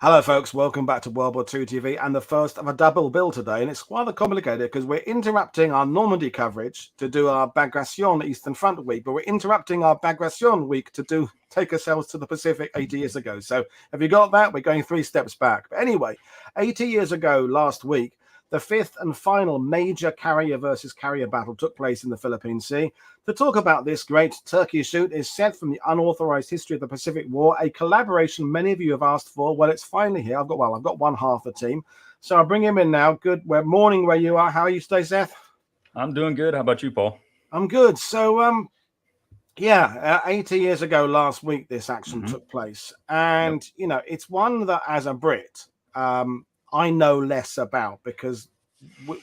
Hello, folks. Welcome back to World War II TV and the first of a double bill today. And it's rather complicated because we're interrupting our Normandy coverage to do our Bagration Eastern Front week, but we're interrupting our Bagration week to take ourselves to the Pacific 80 years ago. So have you got that? We're going 3 steps back. But anyway, 80 years ago last week, the fifth and final major carrier versus carrier battle took place in the Philippine Sea. To talk about this great turkey shoot is Seth from the Unauthorized History of the Pacific War, a collaboration many of you have asked for. Well, it's finally here. I've got one half the team. So I'll bring him in now. Good morning where you are. How are you today, Seth? I'm doing good. How about you, Paul? I'm good. So, 80 years ago last week, this action took place. And, it's one that as a Brit, I know less about because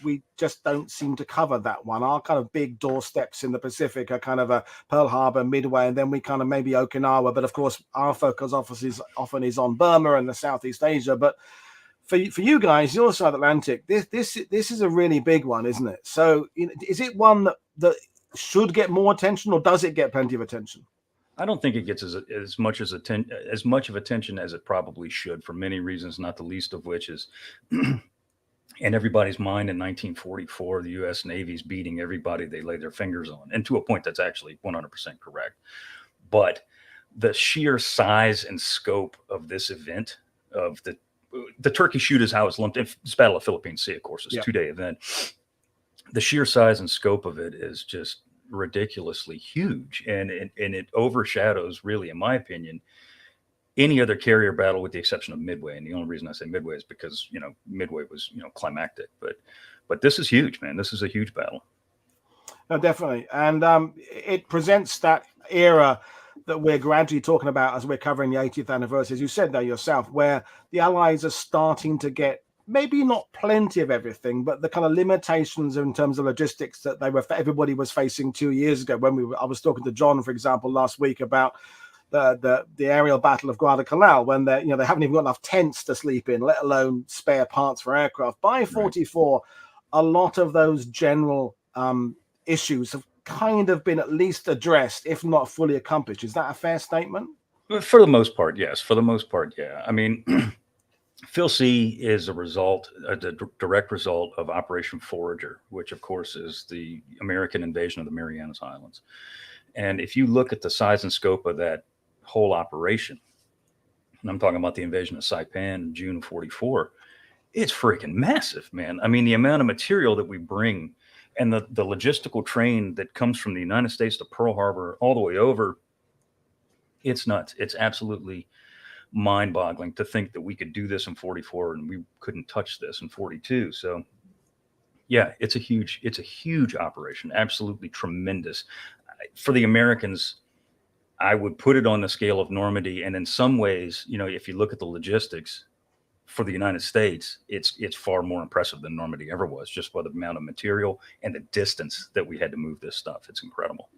we just don't seem to cover that one. Our kind of big doorsteps in the Pacific are kind of a Pearl Harbor, Midway, and then we kind of maybe Okinawa. But of course, our focus often is on Burma and the Southeast Asia. But for you guys, your side of the Atlantic, this is a really big one, isn't it? So is it one that should get more attention, or does it get plenty of attention? I don't think it gets as much of attention as it probably should, for many reasons, not the least of which is in everybody's mind in 1944, the U.S. Navy's beating everybody they lay their fingers on. And to a point, that's actually 100% correct. But the sheer size and scope of this event, of the Turkey Shoot is how it's lumped in. It's Battle of Philippine Sea, of course. It's a 2-day event. The sheer size and scope of it is just ridiculously huge, and it overshadows, really, in my opinion, any other carrier battle with the exception of Midway. And the only reason I say Midway is because Midway was climactic, but this is huge, man. This is a huge battle. No, definitely. And it presents that era that we're gradually talking about as we're covering the 80th anniversary, as you said there yourself, where the Allies are starting to get maybe not plenty of everything, but the kind of limitations in terms of logistics that everybody was facing 2 years ago. I was talking to John, for example, last week about the aerial battle of Guadalcanal, when they haven't even got enough tents to sleep in, let alone spare parts for aircraft. By 44, a lot of those general issues have kind of been at least addressed, if not fully accomplished. Is that a fair statement? For the most part, yes. For the most part, yeah. I mean, Phil C is a direct result of Operation Forager, which, of course, is the American invasion of the Marianas Islands. And if you look at the size and scope of that whole operation, and I'm talking about the invasion of Saipan in June of 44, it's freaking massive, man. I mean, the amount of material that we bring and the logistical train that comes from the United States to Pearl Harbor all the way over, it's nuts. It's absolutely mind-boggling to think that we could do this in 44 and we couldn't touch this in 42. So yeah, it's a huge operation. Absolutely tremendous. For the Americans, I would put it on the scale of Normandy. And in some ways, if you look at the logistics for the United States, it's far more impressive than Normandy ever was, just by the amount of material and the distance that we had to move this stuff. It's incredible.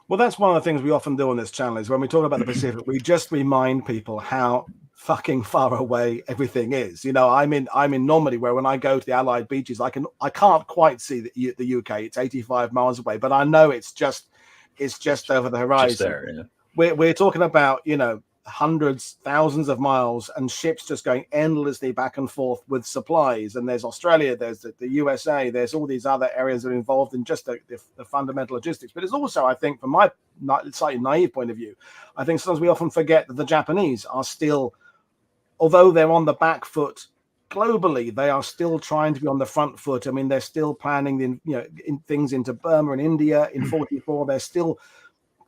Well, that's one of the things we often do on this channel, is when we talk about the Pacific, we just remind people how fucking far away everything is. I'm in Normandy, where when I go to the Allied beaches, I can't quite see the UK. It's 85 miles away, but I know it's just over the horizon. Just there, yeah. We're talking about hundreds, thousands of miles, and ships just going endlessly back and forth with supplies. And there's Australia, there's the USA, there's all these other areas that are involved in just the fundamental logistics. But it's also, I think, from my slightly naive point of view, I think sometimes we often forget that the Japanese are still, although they're on the back foot globally, they are still trying to be on the front foot. I mean, they're still planning in things into Burma and India in 44. They're still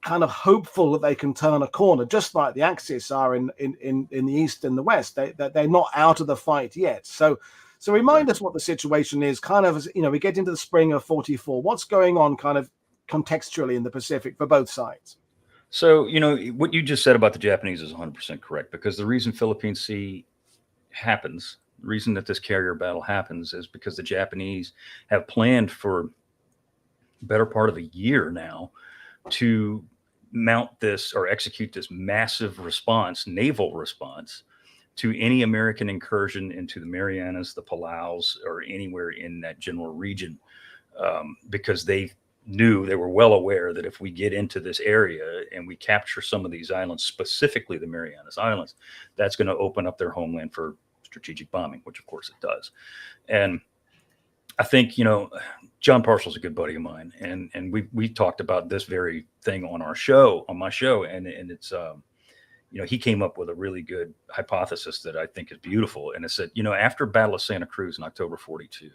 kind of hopeful that they can turn a corner, just like the Axis are in the East and the West. They're not out of the fight yet. So remind us what the situation is, kind of, as we get into the spring of 44. What's going on kind of contextually in the Pacific for both sides? So, what you just said about the Japanese is 100% correct, because the reason Philippine Sea happens, the reason that this carrier battle happens, is because the Japanese have planned for the better part of a year now to mount this or execute this massive naval response to any American incursion into the Marianas, the Palaus, or anywhere in that general region, because they were well aware that if we get into this area and we capture some of these islands, specifically the Marianas Islands, that's going to open up their homeland for strategic bombing, which of course it does. And I think, you know, John Parcel's a good buddy of mine, and we talked about this very thing on our show, on my show, and it's you know, he came up with a really good hypothesis that I think is beautiful, and it said, you know, after Battle of Santa Cruz in October 42,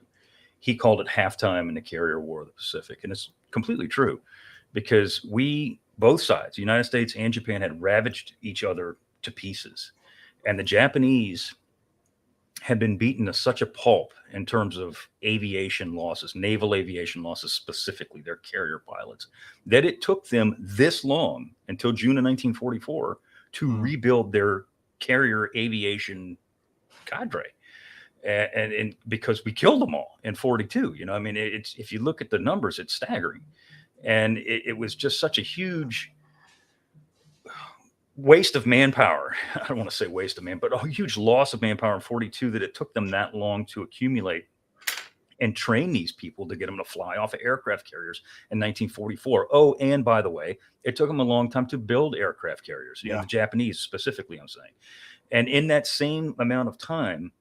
he called it halftime in the carrier war of the Pacific, and it's completely true, because both sides, the United States and Japan, had ravaged each other to pieces, and the Japanese had been beaten to such a pulp in terms of aviation losses, naval aviation losses specifically, their carrier pilots, that it took them this long, until June of 1944, to rebuild their carrier aviation cadre. And because we killed them all in 42, you know, I mean, it's, if you look at the numbers, it's staggering. And it was just such a huge waste of manpower. I don't want to say waste of man, but a huge loss of manpower in 42, that it took them that long to accumulate and train these people to get them to fly off of aircraft carriers in 1944. Oh, and by the way, it took them a long time to build aircraft carriers, you know, the Japanese specifically, I'm saying. And in that same amount of time,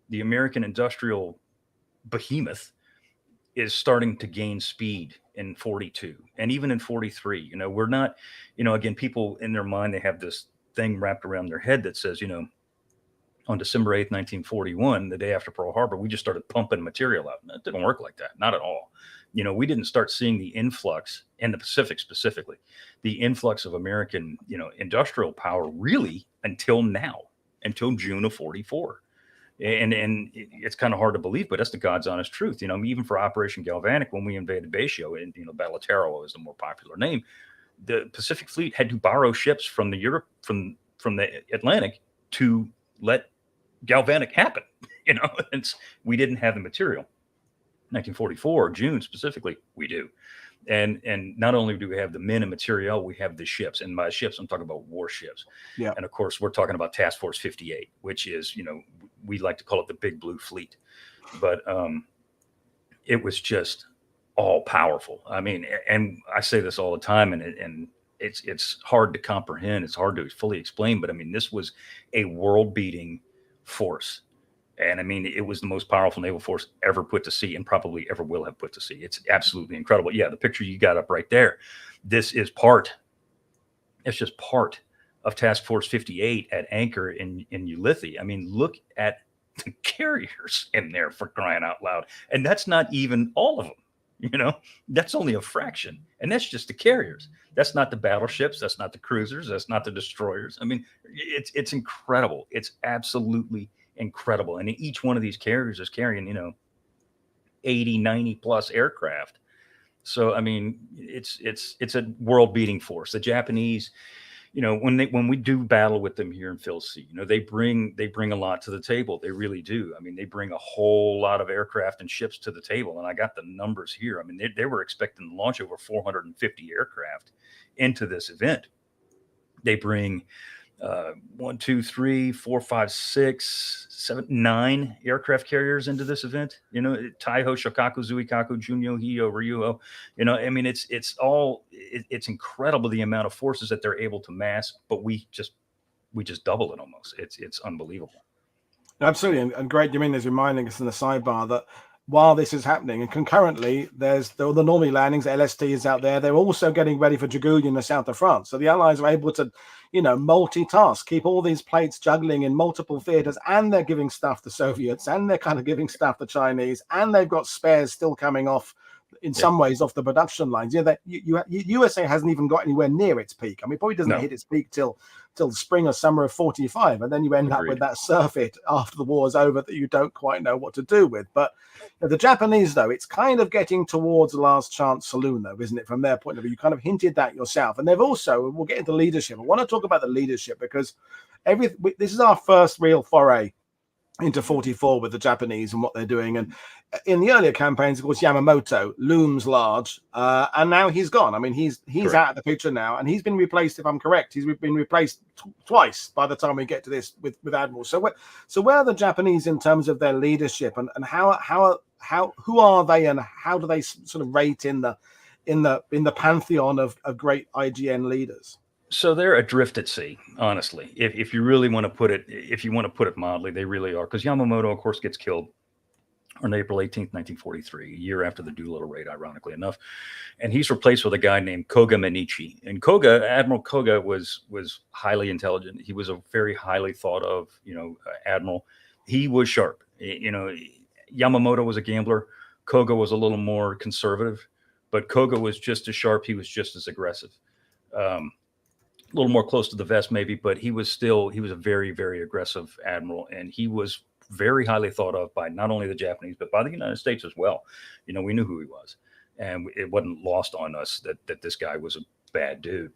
the American industrial behemoth is starting to gain speed in 42 and even in 43. You know, we're not, you know, again, people in their mind, they have this thing wrapped around their head that says, you know, on December 8th, 1941, the day after Pearl Harbor, we just started pumping material out. It didn't work like that. Not at all. You know, we didn't start seeing the influx in the Pacific specifically, the influx of American, you know, industrial power really until now, until June of 44. And it's kind of hard to believe, but that's the God's honest truth. You know, even for Operation Galvanic, when we invaded Basio, and, you know, Battle of Tarawa is the more popular name, the Pacific Fleet had to borrow ships from the Atlantic to let Galvanic happen. You know, we didn't have the material. 1944, June specifically, we do. And not only do we have the men and material, we have the ships. And by ships, I'm talking about warships. Yeah. And of course, we're talking about Task Force 58, which is, you know, we like to call it the Big Blue Fleet. But it was just all powerful. I mean, and I say this all the time, and it's hard to comprehend. It's hard to fully explain. But I mean, this was a world-beating force. And I mean, it was the most powerful naval force ever put to sea, and probably ever will have put to sea. It's absolutely incredible. Yeah, the picture you got up right there, it's just part of Task Force 58 at anchor in Ulithi. I mean, look at the carriers in there, for crying out loud. And that's not even all of them. You know, that's only a fraction. And that's just the carriers. That's not the battleships. That's not the cruisers. That's not the destroyers. I mean, it's incredible. It's absolutely incredible. And each one of these carriers is carrying, you know, 80, 90 plus aircraft. So, I mean, it's a world beating force. The Japanese, you know, when we do battle with them here in Phil Sea, you know, they bring a lot to the table. They really do. I mean, they bring a whole lot of aircraft and ships to the table. And I got the numbers here. I mean, they were expecting to launch over 450 aircraft into this event. They bring 1, 2, 3, 4, 5, 6, 7, 9 aircraft carriers into this event. You know, Taiho, Shokaku, Zuikaku, Junyo, Hiyo, Ryuho. You know, I mean, it's incredible the amount of forces that they're able to mass, but we just double it almost. It's unbelievable. Absolutely, and great. Jimin is reminding us in the sidebar that while this is happening, and concurrently, there's the Normally landings, LST is out there. They're also getting ready for Dragoon in the south of France. So the Allies are able to, you know, multitask, keep all these plates juggling in multiple theaters, and they're giving stuff to Soviets, and they're kind of giving stuff to Chinese, and they've got spares still coming off, in some ways, off the production lines. Yeah, USA hasn't even got anywhere near its peak. I mean, it probably doesn't hit its peak till spring or summer of 45, and then you end up with that surfeit after the war is over that you don't quite know what to do with. But the Japanese, though, it's kind of getting towards the last chance saloon, though, isn't it? From their point of view, you kind of hinted that yourself, and they've also, we'll get into leadership. I want to talk about the leadership because this is our first real foray into 44 with the Japanese and what they're doing. And in the earlier campaigns, of course, Yamamoto looms large, and now he's gone. I mean, he's out of the picture now, and he's been replaced, if I'm correct, he's been replaced twice by the time we get to this with Admiral. So where are the Japanese in terms of their leadership, and who are they, and how do they sort of rate in the pantheon of great IGN leaders? So they're adrift at sea, honestly. If you really want to put it, if you want to put it mildly, they really are. Because Yamamoto, of course, gets killed on April 18th, 1943, a year after the Doolittle raid, ironically enough, and he's replaced with a guy named Koga Menichi. And Koga, Admiral Koga, was highly intelligent. He was a very highly thought of, admiral. He was sharp. Yamamoto was a gambler. Koga was a little more conservative, but Koga was just as sharp. He was just as aggressive. A little more close to the vest, maybe, but he was a very, very aggressive admiral, and he was very highly thought of by not only the Japanese, but by the United States as well. We knew who he was, and it wasn't lost on us that this guy was a bad dude.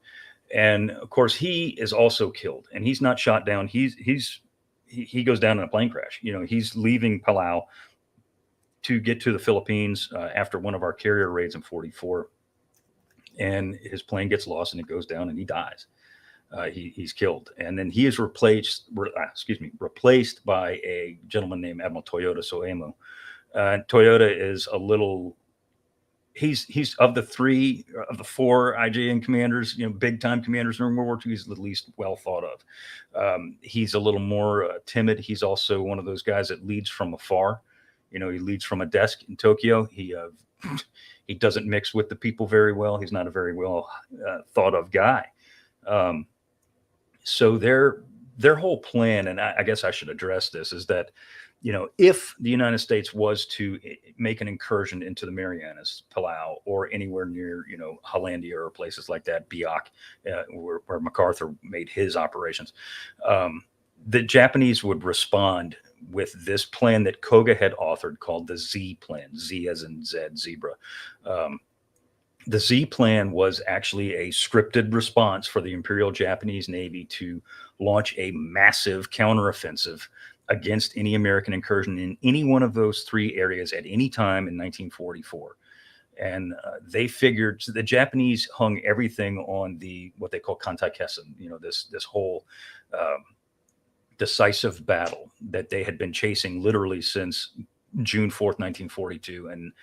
And of course, he is also killed, and he's not shot down. He goes down in a plane crash. He's leaving Palau to get to the Philippines after one of our carrier raids in 44. And his plane gets lost and it goes down and he dies. He's killed. And then he is replaced by a gentleman named Admiral Toyota Soemo. Toyota is he's of the four IJN commanders, big time commanders during World War II, he's the least well thought of. He's a little more timid. He's also one of those guys that leads from afar. He leads from a desk in Tokyo. He doesn't mix with the people very well. He's not a very well thought of guy. So their whole plan, and I guess I should address this, is that, if the United States was to make an incursion into the Marianas, Palau, or anywhere near, Hollandia or places like that, Biak, where MacArthur made his operations, the Japanese would respond with this plan that Koga had authored called the Z plan, Z as in Zed, zebra. The Z plan was actually a scripted response for the Imperial Japanese Navy to launch a massive counteroffensive against any American incursion in any one of those three areas at any time in 1944. And they figured, so the Japanese hung everything on what they call Kantaikessen, this whole decisive battle that they had been chasing literally since June 4th, 1942. And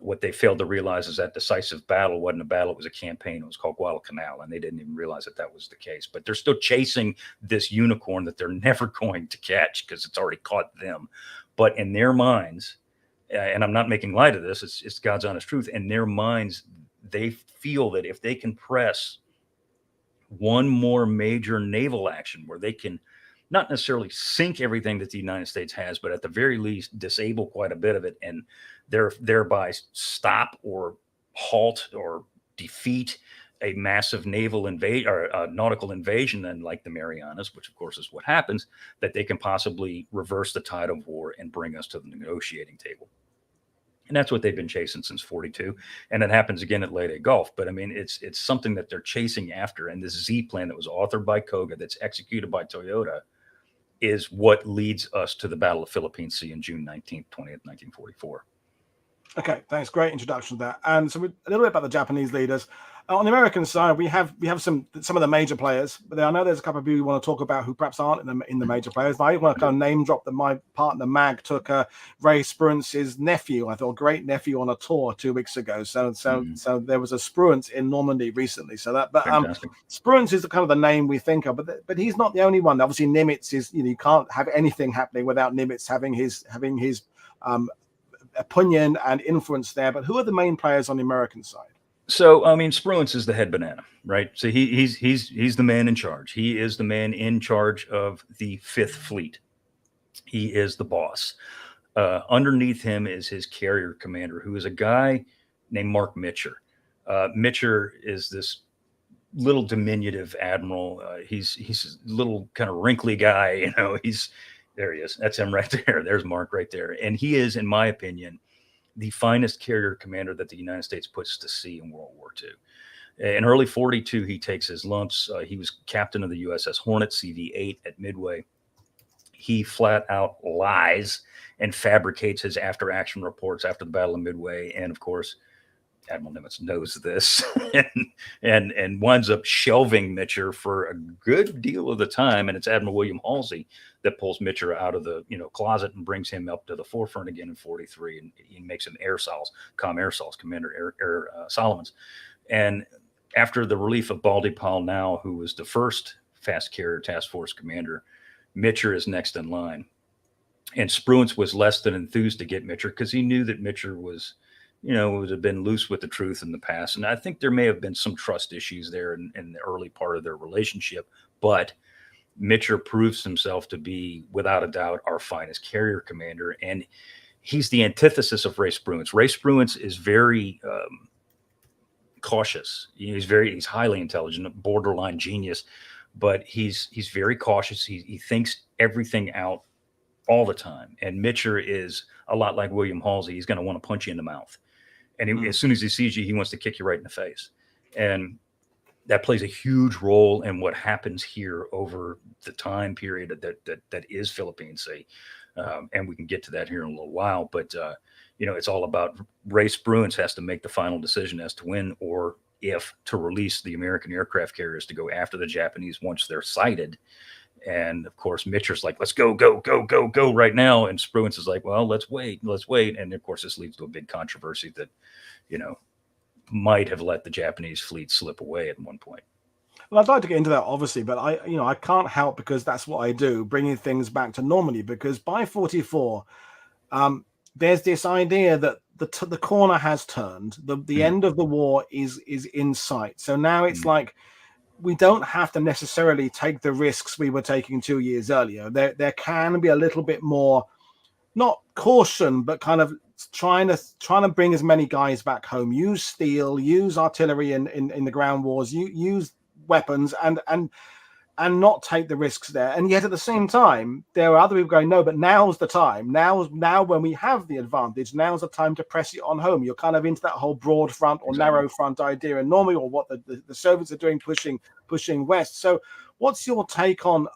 what they failed to realize is that decisive battle wasn't a battle, it was a campaign. It was called Guadalcanal, and they didn't even realize that was the case. But they're still chasing this unicorn that they're never going to catch because it's already caught them. But in their minds, and I'm not making light of this, it's God's honest truth, in their minds, they feel that if they can press one more major naval action where they can not necessarily sink everything that the United States has, but at the very least disable quite a bit of it, and thereby stop or halt or defeat a massive naval nautical invasion, then like the Marianas, which of course is what happens, that they can possibly reverse the tide of war and bring us to the negotiating table. And that's what they've been chasing since 42. And it happens again at Leyte Gulf. But I mean, it's something that they're chasing after. And this Z plan that was authored by Koga, that's executed by Toyota, is what leads us to the Battle of Philippine Sea in June 19th, 20th, 1944. Okay, thanks. Great introduction to that. And so a little bit about the Japanese leaders. On the American side, we have some of the major players, but I know there's a couple of people we want to talk about who perhaps aren't in the major players. But I want to kind of name drop that my partner Mag took Ray Spruance's nephew, I thought, great nephew, on a tour 2 weeks ago. So there was a Spruance in Normandy recently. So that, but Spruance is the kind of the name we think of, but he's not the only one. Obviously, Nimitz is, you can't have anything happening without Nimitz having his opinion and influence there. But who are the main players on the American side? So, I mean, Spruance is the head banana, right? So he's the man in charge. He is the man in charge of the Fifth Fleet. He is the boss. Underneath him is his carrier commander, who is a guy named Mark Mitcher. Mitcher is this little diminutive admiral. He's a little kind of wrinkly guy. There he is. That's him right there. There's Mark right there. And he is, in my opinion, the finest carrier commander that the United States puts to sea in World War II. In early 42, he takes his lumps. He was captain of the USS Hornet, CV-8 at Midway. He flat out lies and fabricates his after-action reports after the Battle of Midway. And of course, Admiral Nimitz knows this and winds up shelving Mitcher for a good deal of the time. And it's Admiral William Halsey that pulls Mitcher out of the closet and brings him up to the forefront again in 43, and he makes him Commander Air Solomons. And after the relief of Baldy Now, who was the first fast carrier task force commander, Mitcher is next in line. And Spruance was less than enthused to get Mitcher because he knew that Mitcher was, would have been loose with the truth in the past. And I think there may have been some trust issues there in the early part of their relationship. But Mitcher proves himself to be, without a doubt, our finest carrier commander. And he's the antithesis of Ray Spruance. Ray Spruance is very cautious. He's highly intelligent, a borderline genius, but he's very cautious. He thinks everything out all the time. And Mitcher is a lot like William Halsey. He's going to want to punch you in the mouth. And as soon as he sees you, he wants to kick you right in the face. And that plays a huge role in what happens here over the time period that is Philippine Sea. And we can get to that here in a little while. But, it's all about Ray Spruance has to make the final decision as to when or if to release the American aircraft carriers to go after the Japanese once they're sighted. And of course, Mitcher's like, let's go right now. And Spruance is like, well, let's wait. And of course, this leads to a big controversy that, might have let the Japanese fleet slip away at one point. Well, I'd like to get into that, obviously, but I can't help because that's what I do, bringing things back to Normandy. Because by 44, there's this idea that the corner has turned. The end of the war is in sight. So now it's like we don't have to necessarily take the risks we were taking 2 years earlier. There can be a little bit more, not caution, but kind of trying to bring as many guys back home. Use steel, use artillery in the ground wars, use weapons, and not take the risks there. And yet at the same time, there are other people going, no, but now's the time. Now when we have the advantage, now's the time to press it on home. You're kind of into that whole broad front or narrow front idea in Normandy, or what the Soviets are doing, pushing west. So what's your take on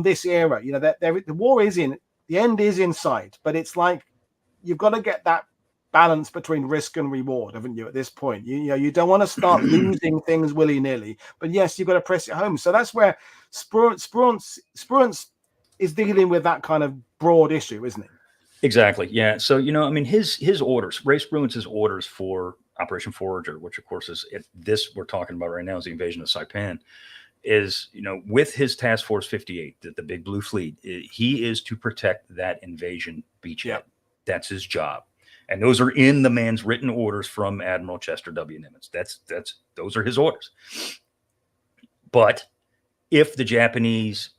this era? The war is the end is in sight, but it's like you've got to get that balance between risk and reward, haven't you, at this point? You don't want to start losing things willy-nilly, but yes, you've got to press it home. So that's where Spruance is dealing with that kind of broad issue, isn't it? Exactly. Yeah. So, his orders, Ray Spruance's orders for Operation Forager, which of course is this we're talking about right now is the invasion of Saipan, is, with his Task Force 58, the big blue fleet, he is to protect that invasion beachhead. Yep. That's his job. And those are in the man's written orders from Admiral Chester W. Nimitz. Those are his orders. But if the Japanese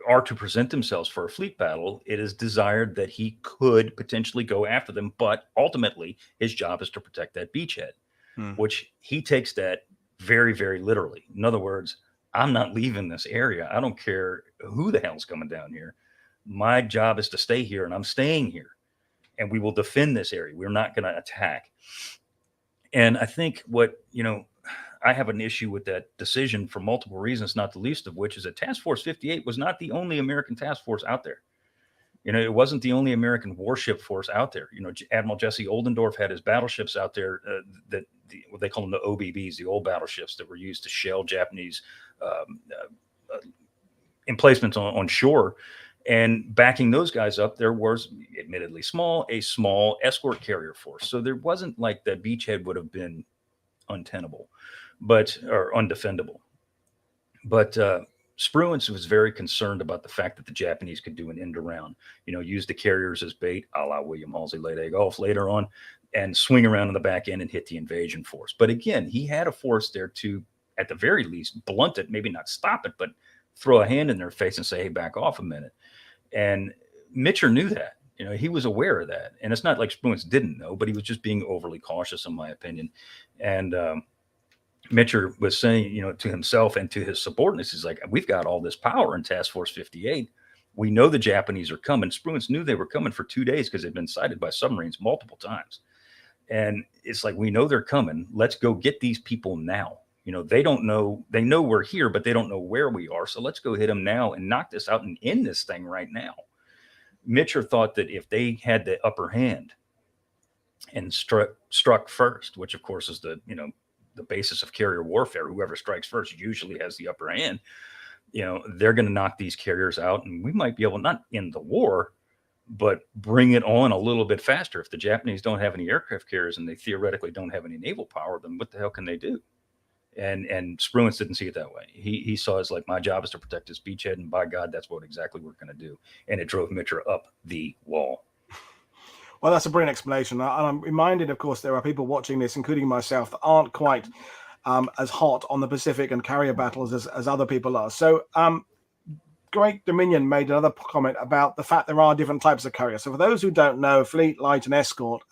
are to present themselves for a fleet battle, it is desired that he could potentially go after them. But ultimately, his job is to protect that beachhead, which he takes that very, very literally. In other words, I'm not leaving this area. I don't care who the hell's coming down here. My job is to stay here, and I'm staying here. And we will defend this area. We're not going to attack. And I think I have an issue with that decision for multiple reasons, not the least of which is that Task Force 58 was not the only American task force out there. It wasn't the only American warship force out there. Admiral Jesse Oldendorf had his battleships out there what they call them the OBBs, the old battleships that were used to shell Japanese emplacements on shore. And backing those guys up, there was, admittedly a small escort carrier force. So there wasn't like the beachhead would have been untenable, or undefendable. But Spruance was very concerned about the fact that the Japanese could do an end around, use the carriers as bait, a la William Halsey Leyte Gulf later on, and swing around in the back end and hit the invasion force. But again, he had a force there to, at the very least, blunt it, maybe not stop it, but throw a hand in their face and say, hey, back off a minute. And Mitcher knew that, he was aware of that. And it's not like Spruance didn't know, but he was just being overly cautious, in my opinion. And Mitcher was saying, to himself and to his subordinates, he's like, we've got all this power in Task Force 58. We know the Japanese are coming. Spruance knew they were coming for 2 days because they'd been sighted by submarines multiple times. And it's like, we know they're coming. Let's go get these people now. They don't know, they know we're here, but they don't know where we are. So let's go hit them now and knock this out and end this thing right now. Mitcher thought that if they had the upper hand and struck first, which of course is the basis of carrier warfare, whoever strikes first usually has the upper hand, they're going to knock these carriers out, and we might be able, not end the war, but bring it on a little bit faster. If the Japanese don't have any aircraft carriers and they theoretically don't have any naval power, then what the hell can they do? And Spruance didn't see it that way. He saw it as like, my job is to protect this beachhead, and by God, that's what exactly we're going to do. And it drove Mitra up the wall. Well, that's a brilliant explanation. And I'm reminded, of course, there are people watching this, including myself, that aren't quite as hot on the Pacific and carrier battles as other people are. So Great Dominion made another comment about the fact there are different types of carriers. So for those who don't know, fleet, light, and escort,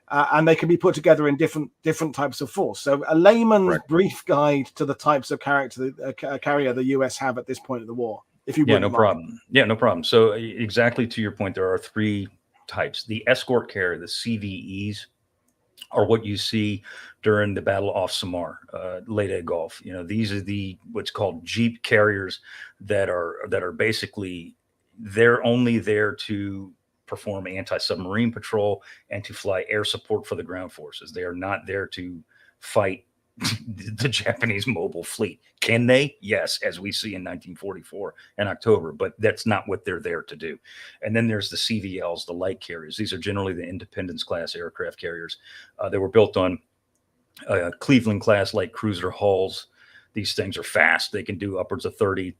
and they can be put together in different types of force. So a layman's brief guide to the types of carrier the US have at this point of the war, if you Yeah, no mind. problem. Yeah, no problem. So exactly to your point, there are three types. The escort carrier, the CVEs, are what you see during the battle off Samar, Leyte Gulf. These are what's called jeep carriers that are basically, they're only there to perform anti-submarine patrol and to fly air support for the ground forces. They are not there to fight the Japanese mobile fleet. Can they? Yes, as we see in 1944 in October, but that's not what they're there to do. And then there's the CVLs, the light carriers. These are generally the Independence class aircraft carriers. They were built on Cleveland class light cruiser hulls. These things are fast. They can do upwards of 32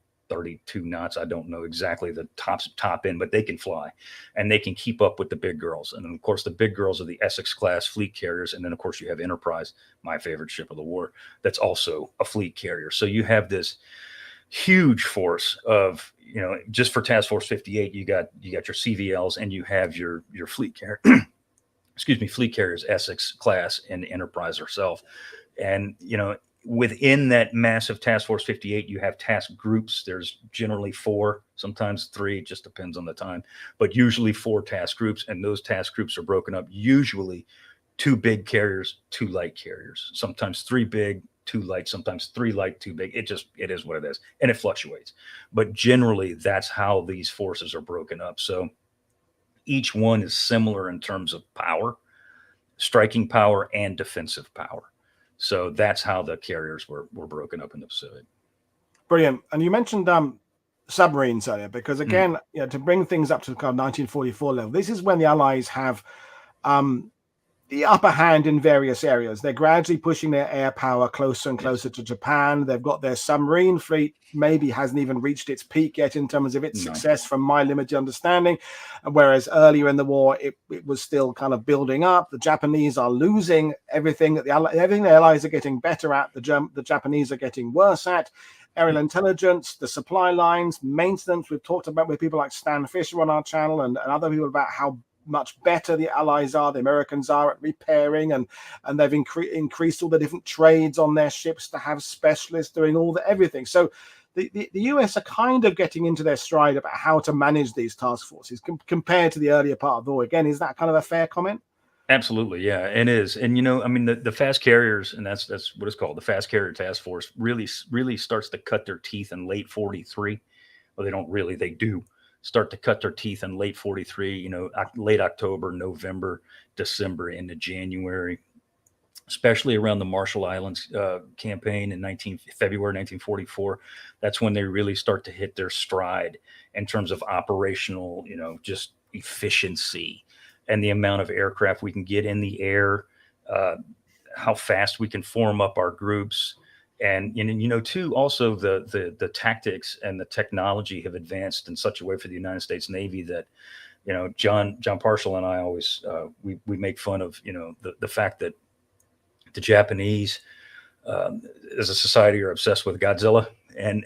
knots. I don't know exactly the top end, but they can fly, and they can keep up with the big girls. And then, of course, the big girls are the Essex class fleet carriers. And then, of course, you have Enterprise, my favorite ship of the war, that's also a fleet carrier. So you have this huge force of, just for Task Force 58, you got your CVLs, and you have your fleet carrier, fleet carriers, Essex class, and Enterprise herself. And, within that massive Task Force 58, you have task groups. There's generally 4, sometimes 3, it just depends on the time, but usually 4 task groups. And those task groups are broken up, usually 2 big carriers, 2 light carriers, sometimes 3 big, 2 light, sometimes 3 light, 2 big. It is what it is. And it fluctuates. But generally, that's how these forces are broken up. So each one is similar in terms of power, striking power, and defensive power. So that's how the carriers were broken up in the Pacific. Brilliant. And you mentioned submarines earlier, because again, to bring things up to kind of 1944 level, this is when the Allies have the upper hand in various areas. They're gradually pushing their air power closer and closer to Japan. They've got their submarine fleet, maybe hasn't even reached its peak yet in terms of its success, from my limited understanding. Whereas earlier in the war, it was still kind of building up. The Japanese are losing everything. Everything the Allies are getting better at, the Japanese are getting worse at. Aerial intelligence, the supply lines, maintenance. We've talked about with people like Stan Fisher on our channel and other people about how much better the Allies are, the Americans are at repairing, and they've increased all the different trades on their ships to have specialists doing everything. So the US are kind of getting into their stride about how to manage these task forces compared to the earlier part of the war. Again, is that kind of a fair comment? Absolutely, yeah, it is. And the fast carriers, and that's what it's called, the Fast Carrier Task Force, really starts to cut their teeth in late 43. Well, they do start to cut their teeth in late 43, late October, November, December, into January, especially around the Marshall Islands campaign in February 1944. That's when they really start to hit their stride in terms of operational, just efficiency and the amount of aircraft we can get in the air, how fast we can form up our groups. And too, also the tactics and the technology have advanced in such a way for the United States Navy that, John Parshall and I always we make fun of the fact that the Japanese as a society are obsessed with Godzilla, and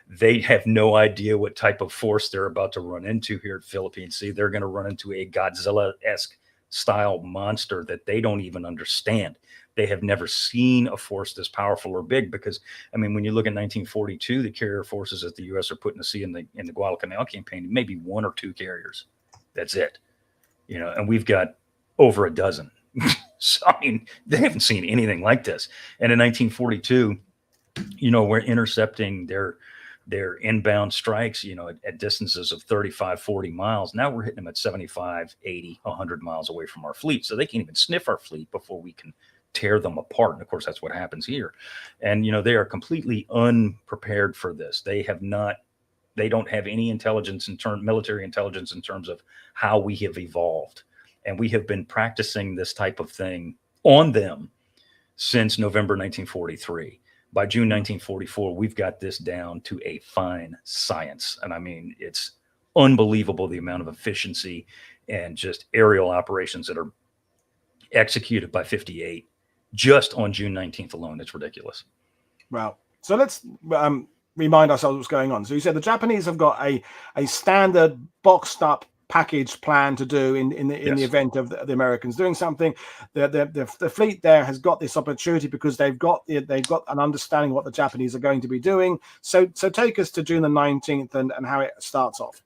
they have no idea what type of force they're about to run into here at Philippine Sea. They're going to run into a Godzilla-esque style monster that they don't even understand. They have never seen a force this powerful or big, because, when you look at 1942, the carrier forces that the U.S. are putting to sea in the Guadalcanal campaign, maybe 1 or 2 carriers. That's it. And we've got over a dozen. So, they haven't seen anything like this. And in 1942, we're intercepting their inbound strikes, at distances of 35, 40 miles. Now we're hitting them at 75, 80, 100 miles away from our fleet. So they can't even sniff our fleet before we can tear them apart. And of course, that's what happens here. And, they are completely unprepared for this. They don't have any military intelligence in terms of how we have evolved. And we have been practicing this type of thing on them since November 1943. By June 1944, we've got this down to a fine science. And I mean, it's unbelievable the amount of efficiency and just aerial operations that are executed by 58 just on June 19th alone. It's ridiculous. Wow. So let's remind ourselves what's going on. So you said the Japanese have got a standard boxed up package plan to do in the event of the Americans doing something. The fleet there has got this opportunity because they've got an understanding of what the Japanese are going to be doing. So take us to June the 19th and how it starts off.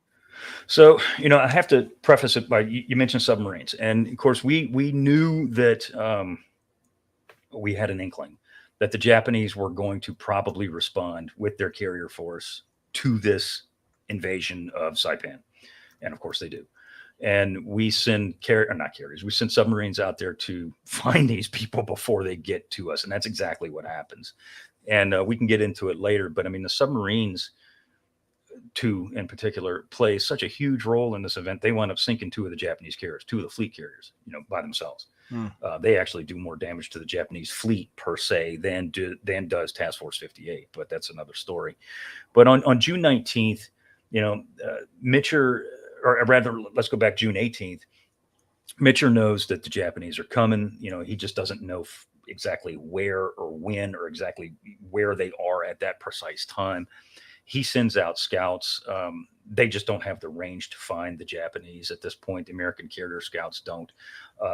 So, I have to preface it by, you mentioned submarines. And of course, we knew that we had an inkling that the Japanese were going to probably respond with their carrier force to this invasion of Saipan. And of course they do. And we send we send submarines out there to find these people before they get to us. And that's exactly what happens. And we can get into it later. But I mean, the submarines, in particular, play such a huge role in this event. They wound up sinking two of the Japanese carriers, two of the fleet carriers, by themselves. They actually do more damage to the Japanese fleet per se than does Task Force 58, but that's another story. But on June 19th, Mitcher, or rather, let's go back June 18th. Mitcher knows that the Japanese are coming. He just doesn't know exactly where or when or exactly where they are at that precise time. He sends out scouts. They just don't have the range to find the Japanese at this point. The American carrier scouts don't.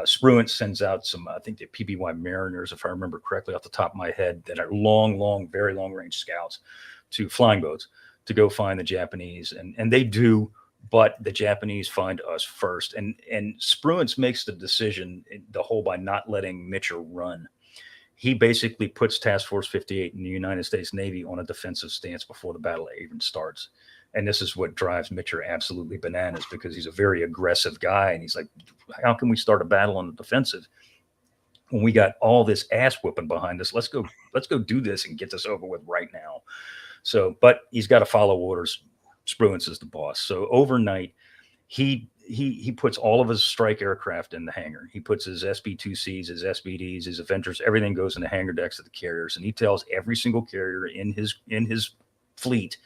Spruance sends out some, I think the PBY Mariners, if I remember correctly off the top of my head, that are long, very long range scouts to flying boats to go find the Japanese. And they do, but the Japanese find us first. And Spruance makes the decision, by not letting Mitcher run. He basically puts Task Force 58 in the United States Navy on a defensive stance before the battle even starts. And this is what drives Mitcher absolutely bananas, because he's a very aggressive guy. And he's like, how can we start a battle on the defensive when we got all this ass whooping behind us? Let's go do this and get this over with right now. So, but he's got to follow orders. Spruance is the boss. So overnight, he puts all of his strike aircraft in the hangar. He puts his SB-2Cs, his SBDs, his Avengers, everything goes in the hangar decks of the carriers. And he tells every single carrier in his fleet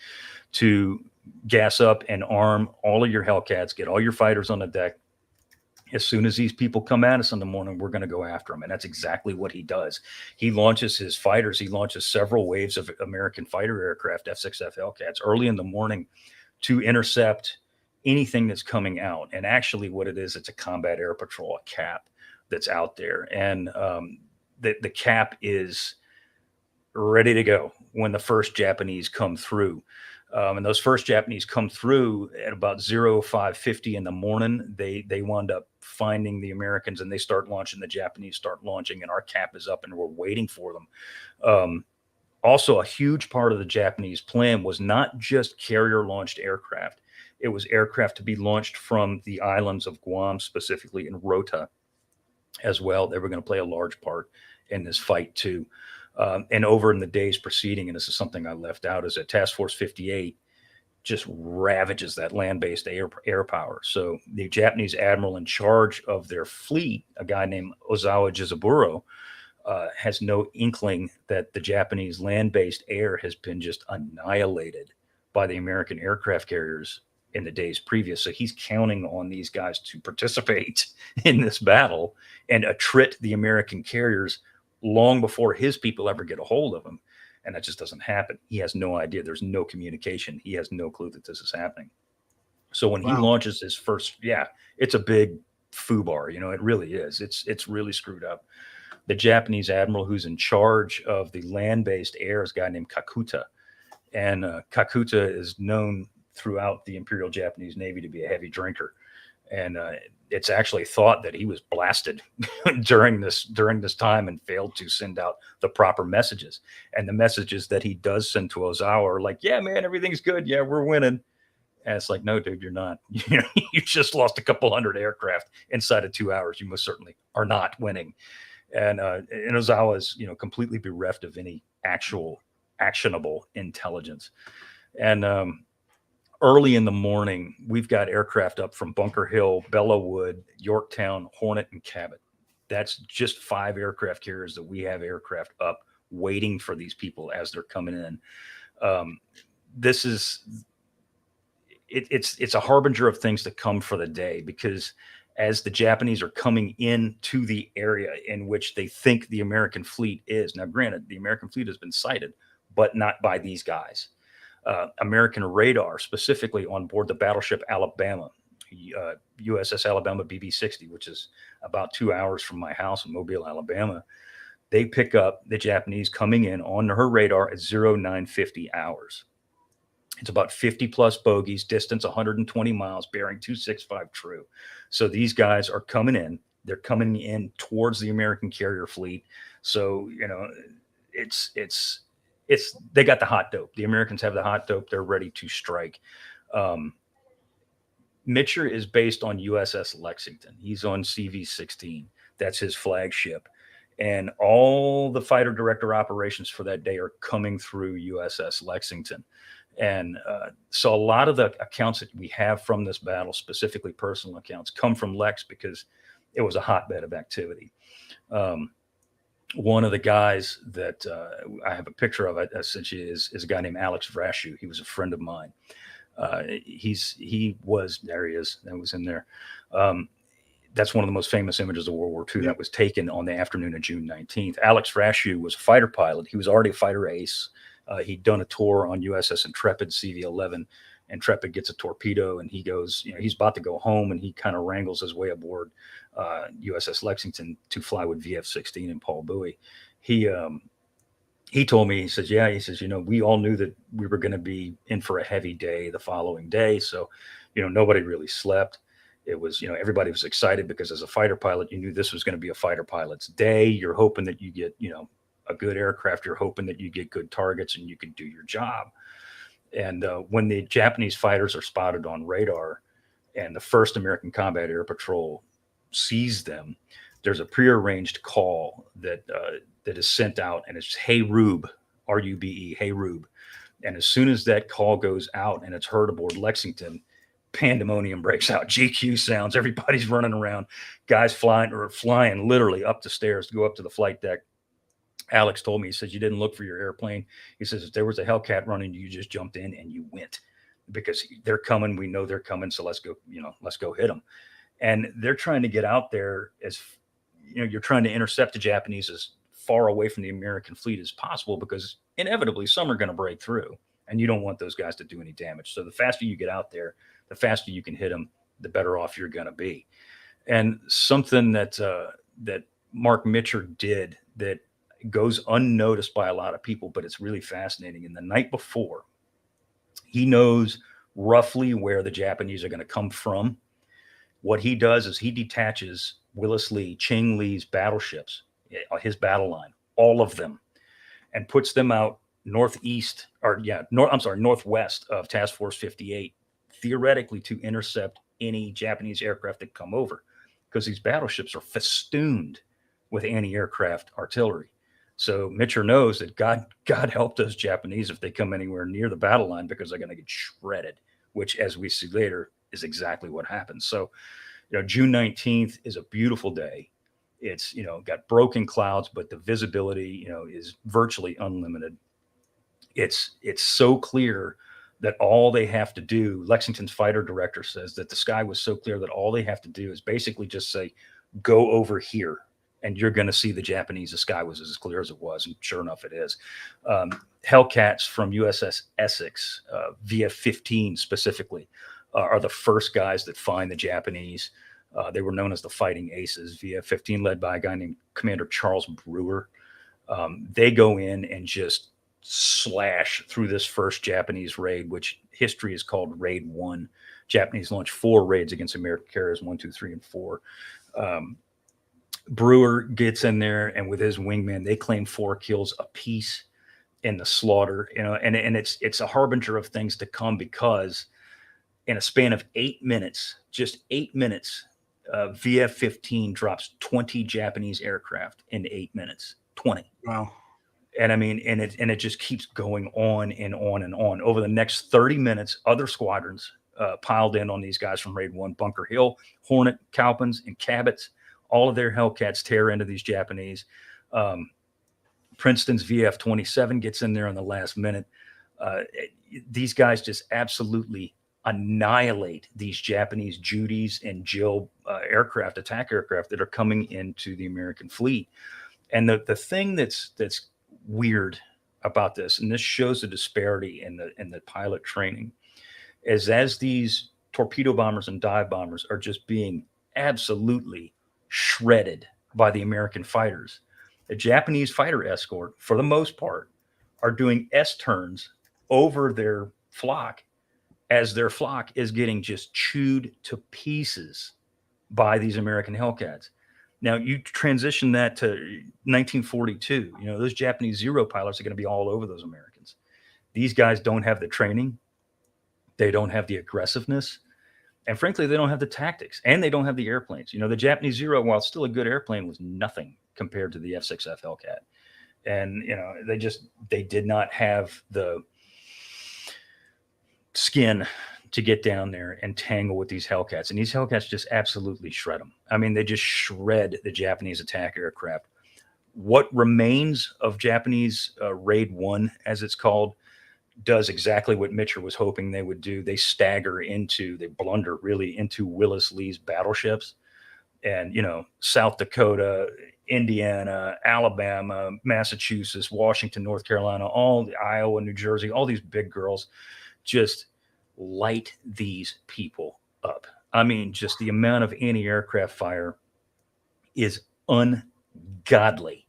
to gas up and arm all of your Hellcats, get all your fighters on the deck. As soon as these people come at us in the morning, we're going to go after them. And that's exactly what he does. He launches his fighters. He launches several waves of American fighter aircraft, F-6F Hellcats, early in the morning to intercept anything that's coming out. And actually what it is, it's a combat air patrol, a CAP that's out there. And the CAP is ready to go when the first Japanese come through. And those first Japanese come through at about 05:50 in the morning. They wound up finding the Americans and they start launching. The Japanese start launching, and our CAP is up and we're waiting for them. Also, a huge part of the Japanese plan was not just carrier launched aircraft. It was aircraft to be launched from the islands of Guam, specifically in Rota as well. They were going to play a large part in this fight too. And over in the days preceding, and this is something I left out, is that Task Force 58 just ravages that land-based air power. So the Japanese admiral in charge of their fleet, a guy named Ozawa Jizaburo, has no inkling that the Japanese land-based air has been just annihilated by the American aircraft carriers in the days previous. So he's counting on these guys to participate in this battle and attrit the American carriers long before his people ever get a hold of him. And that just doesn't happen. He has no idea. There's no communication. He has no clue that this is happening. So when he launches his first, it's a big foobar. It really is. It's really screwed up. The Japanese admiral who's in charge of the land-based air is a guy named Kakuta. And Kakuta is known throughout the Imperial Japanese Navy to be a heavy drinker. And it's actually thought that he was blasted during this time and failed to send out the proper messages. And the messages that he does send to Ozawa are like, yeah, man, everything's good. Yeah, we're winning. And it's like, no, dude, you're not. You just lost a couple hundred aircraft inside of 2 hours. You most certainly are not winning. And Ozawa is, completely bereft of any actionable intelligence. And early in the morning, we've got aircraft up from Bunker Hill, Bellawood, Yorktown, Hornet, and Cabot. That's just 5 aircraft carriers that we have aircraft up waiting for these people as they're coming in. This is it's a harbinger of things to come for the day, because as the Japanese are coming into the area in which they think the American fleet is. Now, granted, the American fleet has been sighted, but not by these guys. American radar, specifically on board the battleship Alabama, USS Alabama BB-60, which is about 2 hours from my house in Mobile, Alabama. They pick up the Japanese coming in on her radar at 0950 hours. It's about 50 plus bogeys, distance 120 miles, bearing 265 true. So these guys are coming in. They're coming in towards the American carrier fleet. So, you know, they got the hot dope. The Americans have the hot dope. They're ready to strike. Mitcher is based on USS Lexington. He's on CV-16. That's his flagship. And all the fighter director operations for that day are coming through USS Lexington. And so a lot of the accounts that we have from this battle, specifically personal accounts, come from Lex because it was a hotbed of activity. One of the guys that I have a picture of, essentially, is a guy named Alex Vrashu. He was a friend of mine. He was, there he is, that was in there. That's one of the most famous images of World War II that was taken on the afternoon of June 19th. Alex Vrashu was a fighter pilot. He was already a fighter ace. He'd done a tour on USS Intrepid, CV-11. Intrepid gets a torpedo, and he goes, you know, he's about to go home, and he kind of wrangles his way aboard USS Lexington to fly with VF-16 and Paul Bowie. He told me, he says, you know, we all knew that we were going to be in for a heavy day the following day. So, you know, nobody really slept. It was, you know, everybody was excited because as a fighter pilot, you knew this was going to be a fighter pilot's day. You're hoping that you get, you know, a good aircraft. You're hoping that you get good targets and you can do your job. And when the Japanese fighters are spotted on radar and the 1st American Combat Air Patrol sees them, there's a prearranged call that is sent out, and it's "Hey Rube," R-U-B-E, "Hey Rube." And as soon as that call goes out and it's heard aboard Lexington, pandemonium breaks out. GQ sounds. Everybody's running around. Guys flying literally up the stairs to go up to the flight deck. Alex told me, he says, you didn't look for your airplane. He says, if there was a Hellcat running, you just jumped in and you went, because they're coming. We know they're coming. So let's go hit them. And they're trying to get out there as, you know, you're trying to intercept the Japanese as far away from the American fleet as possible, because inevitably some are going to break through and you don't want those guys to do any damage. So the faster you get out there, the faster you can hit them, the better off you're going to be. And something that Mark Mitcher did that goes unnoticed by a lot of people, but it's really fascinating. And the night before, he knows roughly where the Japanese are going to come from. What he does is he detaches Willis Lee, Ching Lee's battleships, his battle line, all of them, and puts them out northwest of Task Force 58, theoretically to intercept any Japanese aircraft that come over, because these battleships are festooned with anti-aircraft artillery. So Mitcher knows that God help those Japanese if they come anywhere near the battle line, because they're going to get shredded, which, as we see later, is exactly what happens. So, you know, June 19th is a beautiful day. It's, you know, got broken clouds, but the visibility, you know, is virtually unlimited. It's so clear that all they have to do, Lexington's fighter director says that the sky was so clear that all they have to do is basically just say, go over here, and you're going to see the Japanese. The sky was as clear as it was, and sure enough, it is. Hellcats from USS Essex, VF-15 specifically, are the first guys that find the Japanese. They were known as the Fighting Aces. VF-15 led by a guy named Commander Charles Brewer. They go in and just slash through this first Japanese raid, which history is called Raid 1. Japanese launched 4 raids against American carriers, 1, 2, 3, and 4. Brewer gets in there, and with his wingman, they claim 4 kills apiece in the slaughter. You know, and it's a harbinger of things to come, because in a span of 8 minutes, just 8 minutes, VF-15 drops 20 Japanese aircraft in 8 minutes. 20. Wow. And I mean, and it just keeps going on and on and on. Over the next 30 minutes, other squadrons piled in on these guys from Raid 1, Bunker Hill, Hornet, Cowpens, and Cabots. All of their Hellcats tear into these Japanese. Princeton's VF-27 gets in there in the last minute. These guys just absolutely annihilate these Japanese Judies and Jill aircraft, attack aircraft that are coming into the American fleet. And the thing that's weird about this, and this shows the disparity in the pilot training, is as these torpedo bombers and dive bombers are just being absolutely shredded by the American fighters, the Japanese fighter escort, for the most part, are doing S-turns over their flock as their flock is getting just chewed to pieces by these American Hellcats. Now, you transition that to 1942, those Japanese Zero pilots are going to be all over those Americans. These guys don't have the training. They don't have the aggressiveness. And frankly, they don't have the tactics, and they don't have the airplanes. The Japanese Zero, while still a good airplane, was nothing compared to the F-6F Hellcat. And, they did not have the skin to get down there and tangle with these Hellcats. And these Hellcats just absolutely shred them. I mean, they just shred the Japanese attack aircraft. What remains of Japanese Raid 1, as it's called, does exactly what Mitcher was hoping they would do. They blunder really into Willis Lee's battleships. And, South Dakota, Indiana, Alabama, Massachusetts, Washington, North Carolina, all the Iowa, New Jersey, all these big girls just light these people up. I mean, just the amount of anti-aircraft fire is ungodly.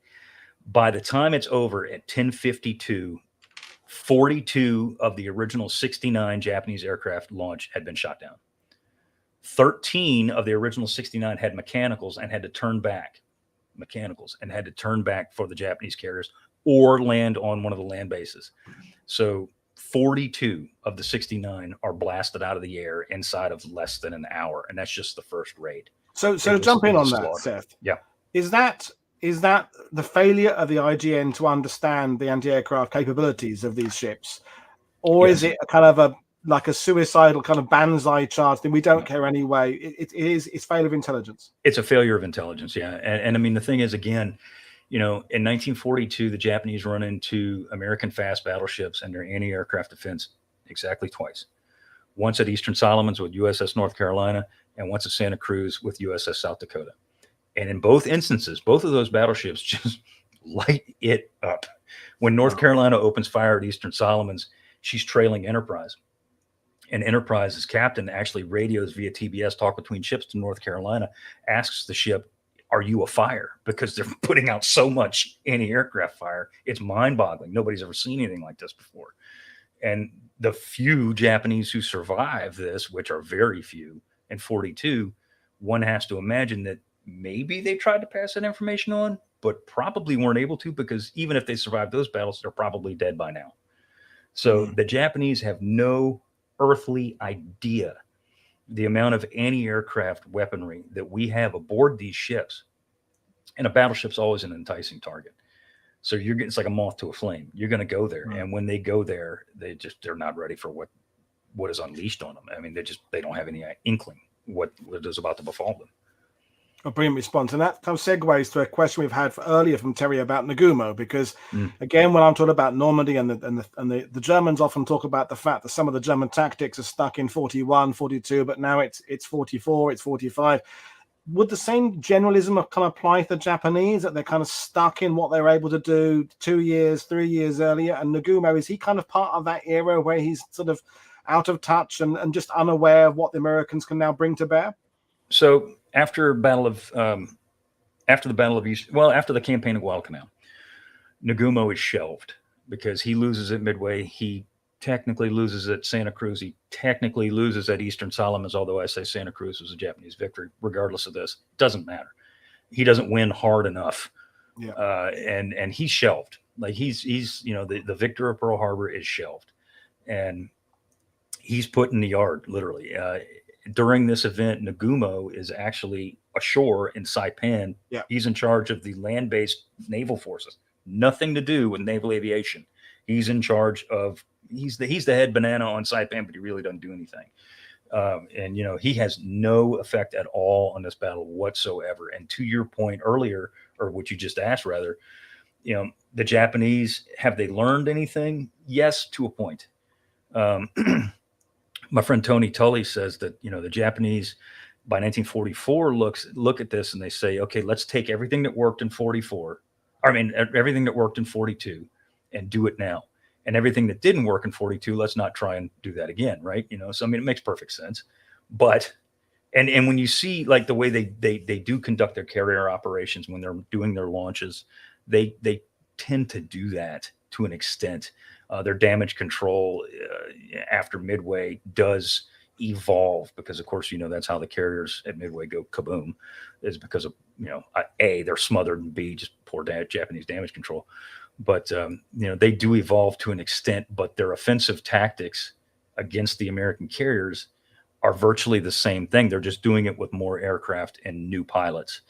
By the time it's over at 10:52, 42 of the original 69 Japanese aircraft launch had been shot down. 13 of the original 69 had mechanicals and had to turn back for the Japanese carriers or land on one of the land bases. So 42 of the 69 are blasted out of the air inside of less than an hour. And that's just the first raid. So jump in on that, Seth. Yeah. Is that the failure of the IGN to understand the anti-aircraft capabilities of these ships? Or Yes. is it a kind of a suicidal kind of banzai charge thing? We don't care anyway. It's failure of intelligence. It's a failure of intelligence. Yeah. And I mean, the thing is, again, in 1942, the Japanese run into American fast battleships and their anti-aircraft defense exactly twice. Once at Eastern Solomons with USS North Carolina, and once at Santa Cruz with USS South Dakota. And in both instances, both of those battleships just light it up. When North Carolina opens fire at Eastern Solomons, she's trailing Enterprise. And Enterprise's captain actually radios via TBS, talk between ships, to North Carolina, asks the ship, "Are you afire?" Because they're putting out so much anti-aircraft fire. It's mind-boggling. Nobody's ever seen anything like this before. And the few Japanese who survive this, which are very few, in 42, one has to imagine that maybe they tried to pass that information on, but probably weren't able to, because even if they survived those battles, they're probably dead by now. So the Japanese have no earthly idea the amount of anti-aircraft weaponry that we have aboard these ships. And a battleship's always an enticing target. So it's like a moth to a flame. You're going to go there. And when they go there, they're not ready for what is unleashed on them. I mean, they don't have any inkling what is about to befall them. A brilliant response. And that kind of segues to a question we've had earlier from Terry about Nagumo, because again, when I'm talking about Normandy and the Germans often talk about the fact that some of the German tactics are stuck in 41, 42, but now it's 44, it's 45. Would the same generalism kind of apply to the Japanese, that they're kind of stuck in what they were able to do 2 years, 3 years earlier? And Nagumo, is he kind of part of that era where he's sort of out of touch and just unaware of what the Americans can now bring to bear? So after the Battle of after the campaign of Guadalcanal, Nagumo is shelved because he loses at Midway. He technically loses at Santa Cruz. He technically loses at Eastern Solomons, although I say Santa Cruz was a Japanese victory. Regardless of this, it doesn't matter. He doesn't win hard enough, and he's shelved. Like he's the victor of Pearl Harbor is shelved, and he's put in the yard literally. During this event, Nagumo is actually ashore in Saipan. Yeah. He's in charge of the land-based naval forces. Nothing to do with naval aviation. He's in charge of. He's the head banana on Saipan, but he really doesn't do anything. And, he has no effect at all on this battle whatsoever. And to your point earlier, or what you just asked, rather, the Japanese, have they learned anything? Yes, to a point. Um, my friend Tony Tully says that, the Japanese by 1944 look at this and they say, okay, let's take everything that worked in 44. I mean, everything that worked in 42 and do it now. And everything that didn't work in 42, let's not try and do that again. Right. So, I mean, it makes perfect sense. But, and when you see like the way they do conduct their carrier operations when they're doing their launches, they tend to do that to an extent. Their damage control after Midway does evolve because, of course, that's how the carriers at Midway go kaboom, is because of, A, they're smothered, and B, just poor Japanese damage control. But, they do evolve to an extent, but their offensive tactics against the American carriers are virtually the same thing. They're just doing it with more aircraft and new pilots.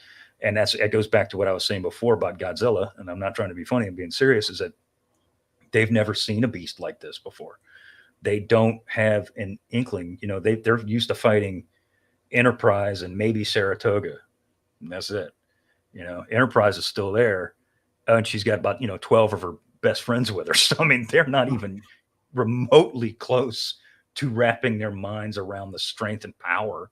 And it goes back to what I was saying before about Godzilla. And I'm not trying to be funny, I'm being serious, is that they've never seen a beast like this before. They don't have an inkling. They're used to fighting Enterprise and maybe Saratoga. And that's it. Enterprise is still there. And she's got about, 12 of her best friends with her. So, I mean, they're not even remotely close to wrapping their minds around the strength and power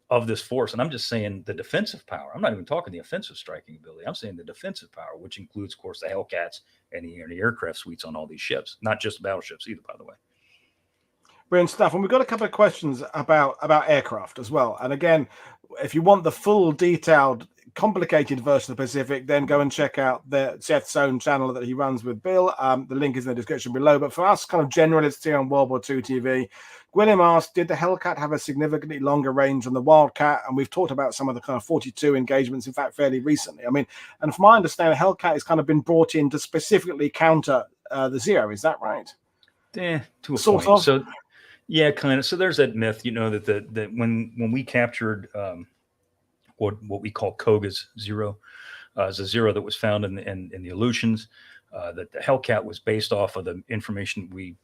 of this force. And I'm just saying the defensive power. I'm not even talking the offensive striking ability. I'm saying the defensive power, which includes, of course, the Hellcats and the aircraft suites on all these ships, not just battleships either, by the way. Brilliant stuff. And we've got a couple of questions about aircraft as well. And again, if you want the full detailed, complicated version of the Pacific, then go and check out Seth's own channel that he runs with Bill. The link is in the description below. But for us kind of generalists here on World War II TV, William asked, did the Hellcat have a significantly longer range than the Wildcat? And we've talked about some of the kind of 42 engagements, in fact, fairly recently. I mean, and from my understanding, Hellcat has kind of been brought in to specifically counter the Zero. Is that right? Yeah, to a sort point. of. So, yeah, kind of. So there's that myth, that when we captured what we call Koga's Zero, is a Zero that was found in the Aleutians, that the Hellcat was based off of the information we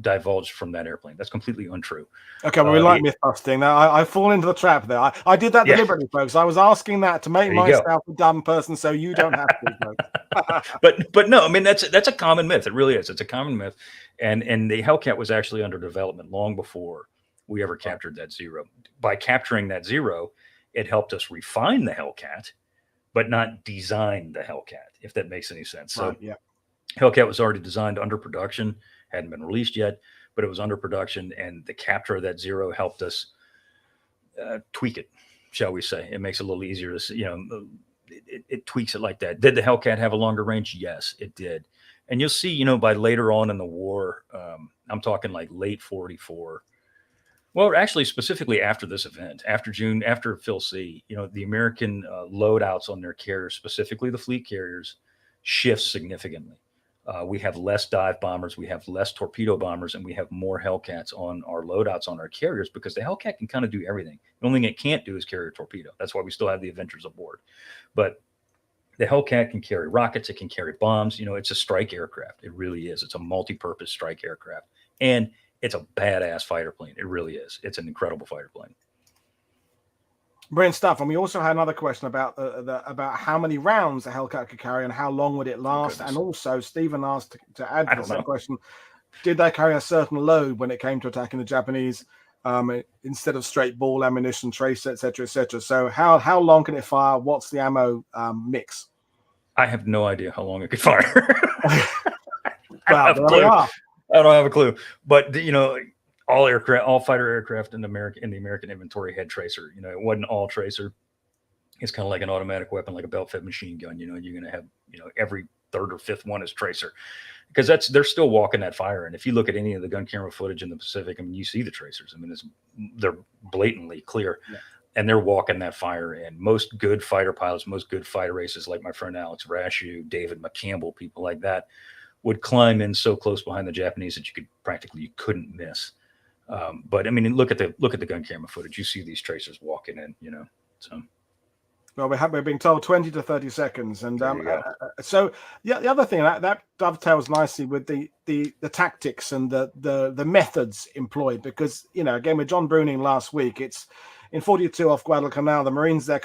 divulged from that airplane. That's completely untrue. Okay, well, we like myth busting. Now, I fall into the trap there. I did that deliberately, folks. I was asking that to make myself a dumb person, so you don't have to, folks. but no, I mean that's a common myth. It really is. It's a common myth, and the Hellcat was actually under development long before we ever captured that Zero. By capturing that Zero, it helped us refine the Hellcat, but not design the Hellcat, if that makes any sense. So, Hellcat was already designed under production. Hadn't been released yet, but it was under production, and the capture of that Zero helped us tweak it, shall we say. It makes it a little easier to see, it tweaks it like that. Did the Hellcat have a longer range? Yes, it did. And you'll see, by later on in the war, I'm talking like late 44. Well, actually, specifically after this event, after Phil C, the American loadouts on their carriers, specifically the fleet carriers, shift significantly. We have less dive bombers, we have less torpedo bombers, and we have more Hellcats on our loadouts on our carriers because the Hellcat can kind of do everything. The only thing it can't do is carry a torpedo. That's why we still have the Avengers aboard. But the Hellcat can carry rockets, it can carry bombs. It's a strike aircraft. It really is. It's a multi-purpose strike aircraft. And it's a badass fighter plane. It really is. It's an incredible fighter plane. Brilliant stuff. And we also had another question about about how many rounds the Hellcat could carry and how long would it last. And also, Stephen asked to add to that question, did they carry a certain load when it came to attacking the Japanese instead of straight ball ammunition, tracer, etc., etc.? So how long can it fire? What's the ammo mix? I have no idea how long it could fire. Well, there we are. I don't have a clue. But all fighter aircraft in the American inventory had tracer. It wasn't all tracer. It's kind of like an automatic weapon, like a belt-fed machine gun. You're going to have, every third or fifth one is tracer, because they're still walking that fire. And if you look at any of the gun camera footage in the Pacific, I mean, you see the tracers. I mean, they're blatantly clear, and they're walking that fire. And most good fighter pilots, most good fighter races, like my friend Alex Rashew, David McCampbell, people like that, would climb in so close behind the Japanese that you couldn't miss. But I mean, look at the gun camera footage. You see these tracers walking in, So Well, we're being told 20 to 30 seconds, and There you go. so the other thing that dovetails nicely with the tactics and the methods employed, because again with John Bruning last week, it's in 42 off Guadalcanal, the Marines they're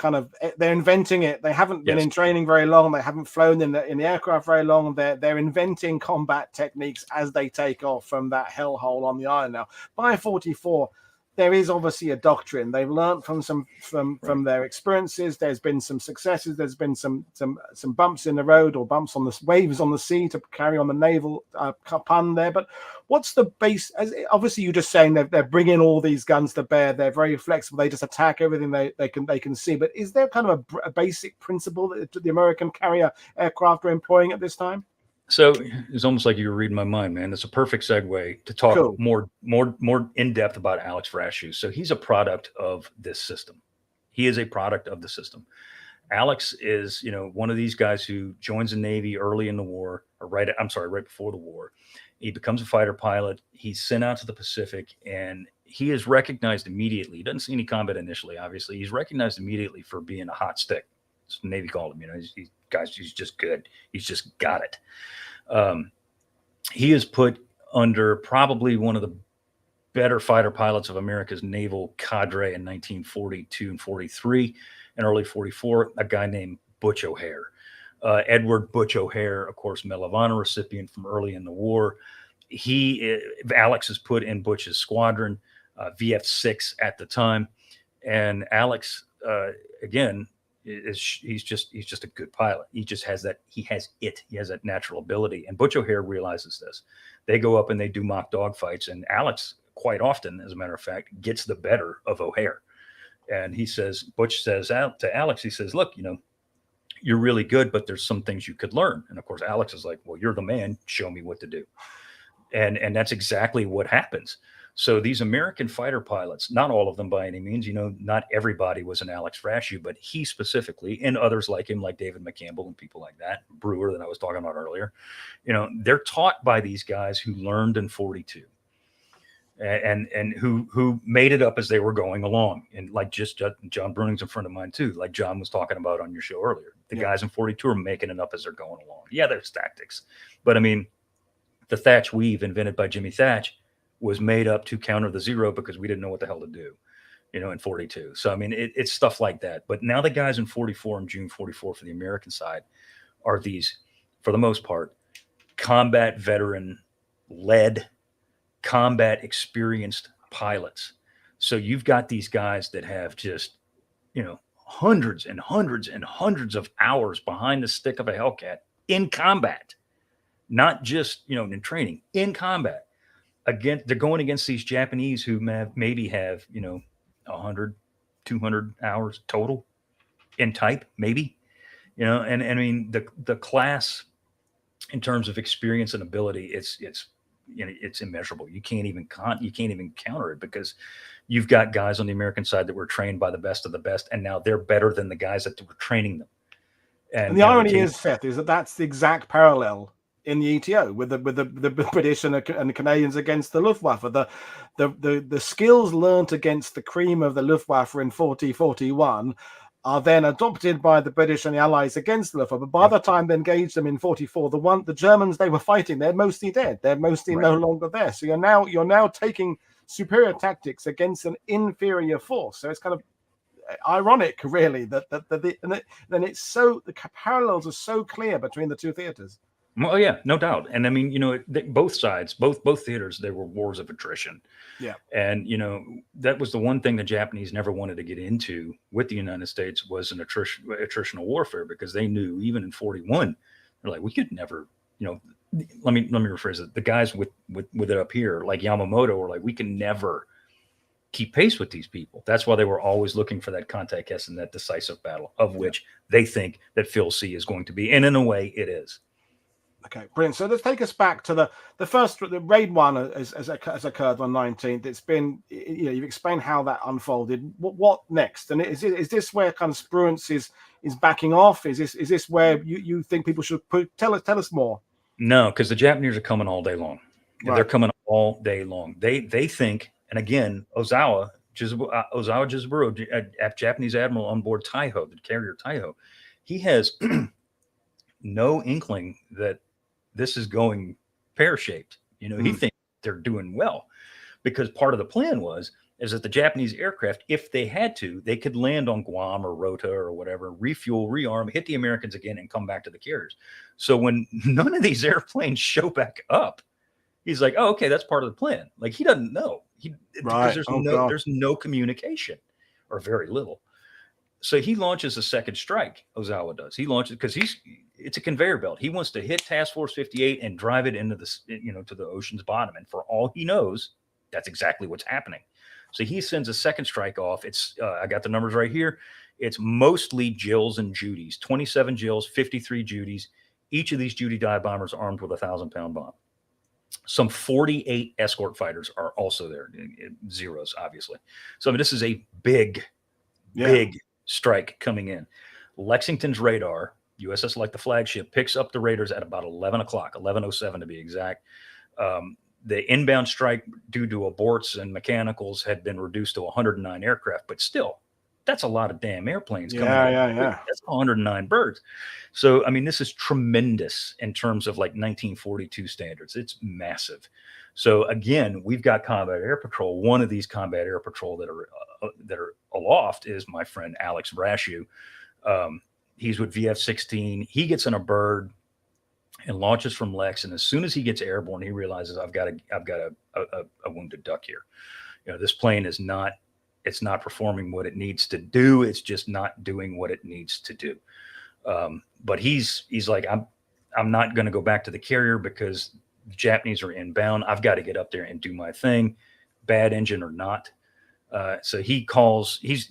inventing it. They haven't been in training very long. They haven't flown in the aircraft very long. They're inventing combat techniques as they take off from that hellhole on the island. Now by 44. There is obviously a doctrine. They've learned from their experiences. There's been some successes. There's been some bumps in the road or bumps on the waves on the sea to carry on the naval pun there. But what's the base? Obviously, you're just saying they're bringing all these guns to bear. They're very flexible. They just attack everything they can see. But is there kind of a basic principle that the American carrier aircraft are employing at this time? So it's almost like you were reading my mind, man. It's a perfect segue to talk more in depth about Alex Vrashew. So he's a product of this system. He is a product of the system. Alex is, one of these guys who joins the Navy early in the war, or right before the war. He becomes a fighter pilot. He's sent out to the Pacific, and he is recognized immediately. He doesn't see any combat initially, obviously. He's recognized immediately for being a hot stick. That's what the Navy called him. He's just good. He's just got it. He is put under probably one of the better fighter pilots of America's naval cadre in 1942 and 43 and early 44, a guy named Butch O'Hare. Edward Butch O'Hare, of course, Medal of Honor recipient from early in the war. Alex is put in Butch's squadron, VF6 at the time. And Alex, again, he's just a good pilot. He just has that. He has that natural ability. And Butch O'Hare realizes this. They go up and they do mock dogfights, and Alex quite often, as a matter of fact, gets the better of O'Hare. And Butch says out to Alex, he says, "Look, you're really good, but there's some things you could learn." And of course, Alex is like, "Well, you're the man. Show me what to do." And that's exactly what happens. So these American fighter pilots, not all of them by any means, not everybody was an Alex Vrashew, but he specifically, and others like him, like David McCampbell and people like that, Brewer that I was talking about earlier, they're taught by these guys who learned in 42 and who made it up as they were going along. And like just John Bruning's a friend of mine too, like John was talking about on your show earlier. The guys in 42 are making it up as they're going along. Yeah, there's tactics. But I mean, the Thatch weave invented by Jimmy Thatch was made up to counter the zero because we didn't know what the hell to do, in 42. So, I mean, it's stuff like that. But now the guys in 44 and June 44 for the American side are these, for the most part, combat veteran led, combat experienced pilots. So you've got these guys that have just, hundreds and hundreds and hundreds of hours behind the stick of a Hellcat in combat, not just, in training, in combat. Again, they're going against these Japanese who maybe have 100, 200 hours total in type, maybe, and I mean the class in terms of experience and ability, it's immeasurable. You can't even counter it because you've got guys on the American side that were trained by the best of the best, and now they're better than the guys that were training them. And the irony is, Seth, is that's the exact parallel in the ETO with the British and the Canadians against the Luftwaffe. The skills learnt against the cream of the Luftwaffe in 40-41 are then adopted by the British and the Allies against the Luftwaffe. But by the time they engaged them in 44, the Germans they were fighting, they're mostly dead. They're mostly no longer there. So you're now taking superior tactics against an inferior force. So it's kind of ironic, really, that it's so the parallels are so clear between the two theaters. Well, yeah, no doubt. And I mean, both sides, both theaters, there were wars of attrition. Yeah. And, that was the one thing the Japanese never wanted to get into with the United States was an attritional warfare, because they knew even in 41, they're like, we could never, let me rephrase it. The guys with it up here, like Yamamoto, were like, we can never keep pace with these people. That's why they were always looking for that contact test and that decisive battle, of which they think that Phil C is going to be. And in a way, it is. Okay, brilliant. So let's take us back to the raid one has occurred on 19th. It's been, you've explained how that unfolded. What next? And is this where kind of Spruance is backing off? Is this where you think people should tell us more? No, because the Japanese are coming all day long. Right. They're coming all day long. They think, and again, Ozawa Ozawa Jizaburo, Japanese admiral on board Taiho, the carrier Taiho, he has no inkling that this is going pear-shaped. He thinks they're doing well, because part of the plan is that the Japanese aircraft, if they had to, they could land on Guam or Rota or whatever, refuel, rearm, hit the Americans again, and come back to the carriers. So when none of these airplanes show back up, he's like, "Oh, okay, that's part of the plan." Like, he doesn't know, because there's no communication, or very little. So he launches a second strike. Ozawa does. He launches because it's a conveyor belt. He wants to hit Task Force 58 and drive it into to the ocean's bottom. And for all he knows, that's exactly what's happening. So he sends a second strike off. It's I got the numbers right here. It's mostly Jills and Judys. 27 Jills, 53 Judys. Each of these Judy dive bombers armed with a 1,000-pound bomb. Some 48 escort fighters are also there. Zeros, obviously. So I mean, this is a big strike coming in. Lexington's radar, USS like the flagship, picks up the raiders at about 11 o'clock, 11:07 to be exact. The inbound strike, due to aborts and mechanicals, had been reduced to 109 aircraft, but still, that's a lot of damn airplanes coming in. That's 109 birds. So, I mean, this is tremendous in terms of like 1942 standards. It's massive. So again, we've got combat air patrol. One of these combat air patrol that are aloft is my friend Alex Brashew. He's with VF-16. He gets in a bird and launches from Lex. And as soon as he gets airborne, he realizes I've got a wounded duck here. This plane is not performing what it needs to do. It's just not doing what it needs to do. But he's like, I'm not going to go back to the carrier because the Japanese are inbound. I've got to get up there and do my thing, bad engine or not. So he calls, his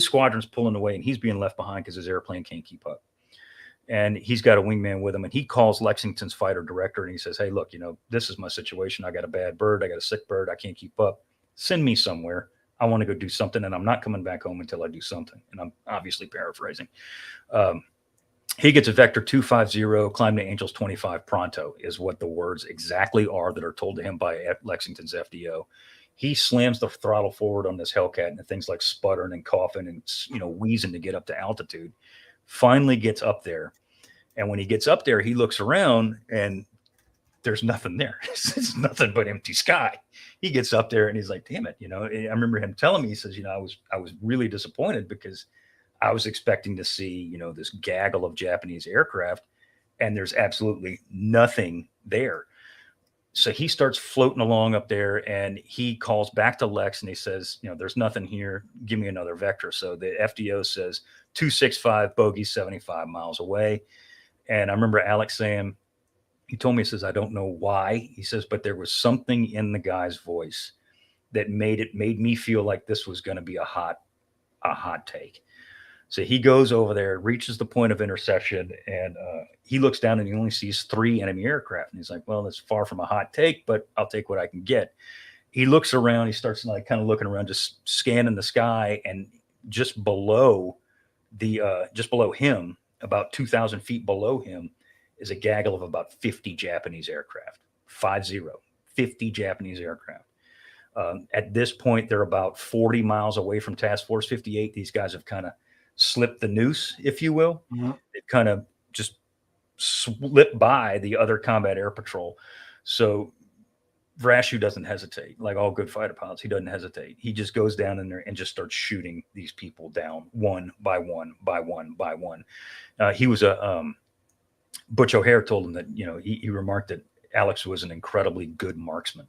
squadron's pulling away and he's being left behind because his airplane can't keep up. And he's got a wingman with him, and he calls Lexington's fighter director and he says, "Hey, look, this is my situation. I got a bad bird. I got a sick bird. I can't keep up. Send me somewhere. I want to go do something, and I'm not coming back home until I do something." And I'm obviously paraphrasing. He gets a Vector 250, climb to Angels 25 pronto, is what the words exactly are that are told to him by Lexington's FDO. He slams the throttle forward on this Hellcat, and the thing's like sputtering and coughing and wheezing to get up to altitude. Finally gets up there, and when he gets up there, he looks around, and there's nothing there. It's nothing but empty sky. He gets up there, and he's like, "Damn it!" I remember him telling me, he says, "I was really disappointed because I was expecting to see this gaggle of Japanese aircraft, and there's absolutely nothing there." So he starts floating along up there, and he calls back to Lex and he says, "There's nothing here. Give me another Vector." So the FDO says 265 bogey 75 miles away. And I remember Alex saying, he told me, he says, "I don't know why." He says, "But there was something in the guy's voice that made me feel like this was going to be a hot take." So he goes over there, reaches the point of interception, and he looks down and he only sees 3 enemy aircraft. And he's like, "Well, that's far from a hot take, but I'll take what I can get." He looks around, he starts like kind of looking around, just scanning the sky, and just below him, about 2,000 feet below him, is a gaggle of about 50 Japanese aircraft. 50 Japanese aircraft. At this point, they're about 40 miles away from Task Force 58. These guys have kind of slipped the noose, if you will. Mm-hmm. They've kind of just slipped by the other combat air patrol. So Vrashu doesn't hesitate. Like all good fighter pilots, he doesn't hesitate. He just goes down in there and just starts shooting these people down one by one by one by one. He was Butch O'Hare told him that, he remarked that Alex was an incredibly good marksman.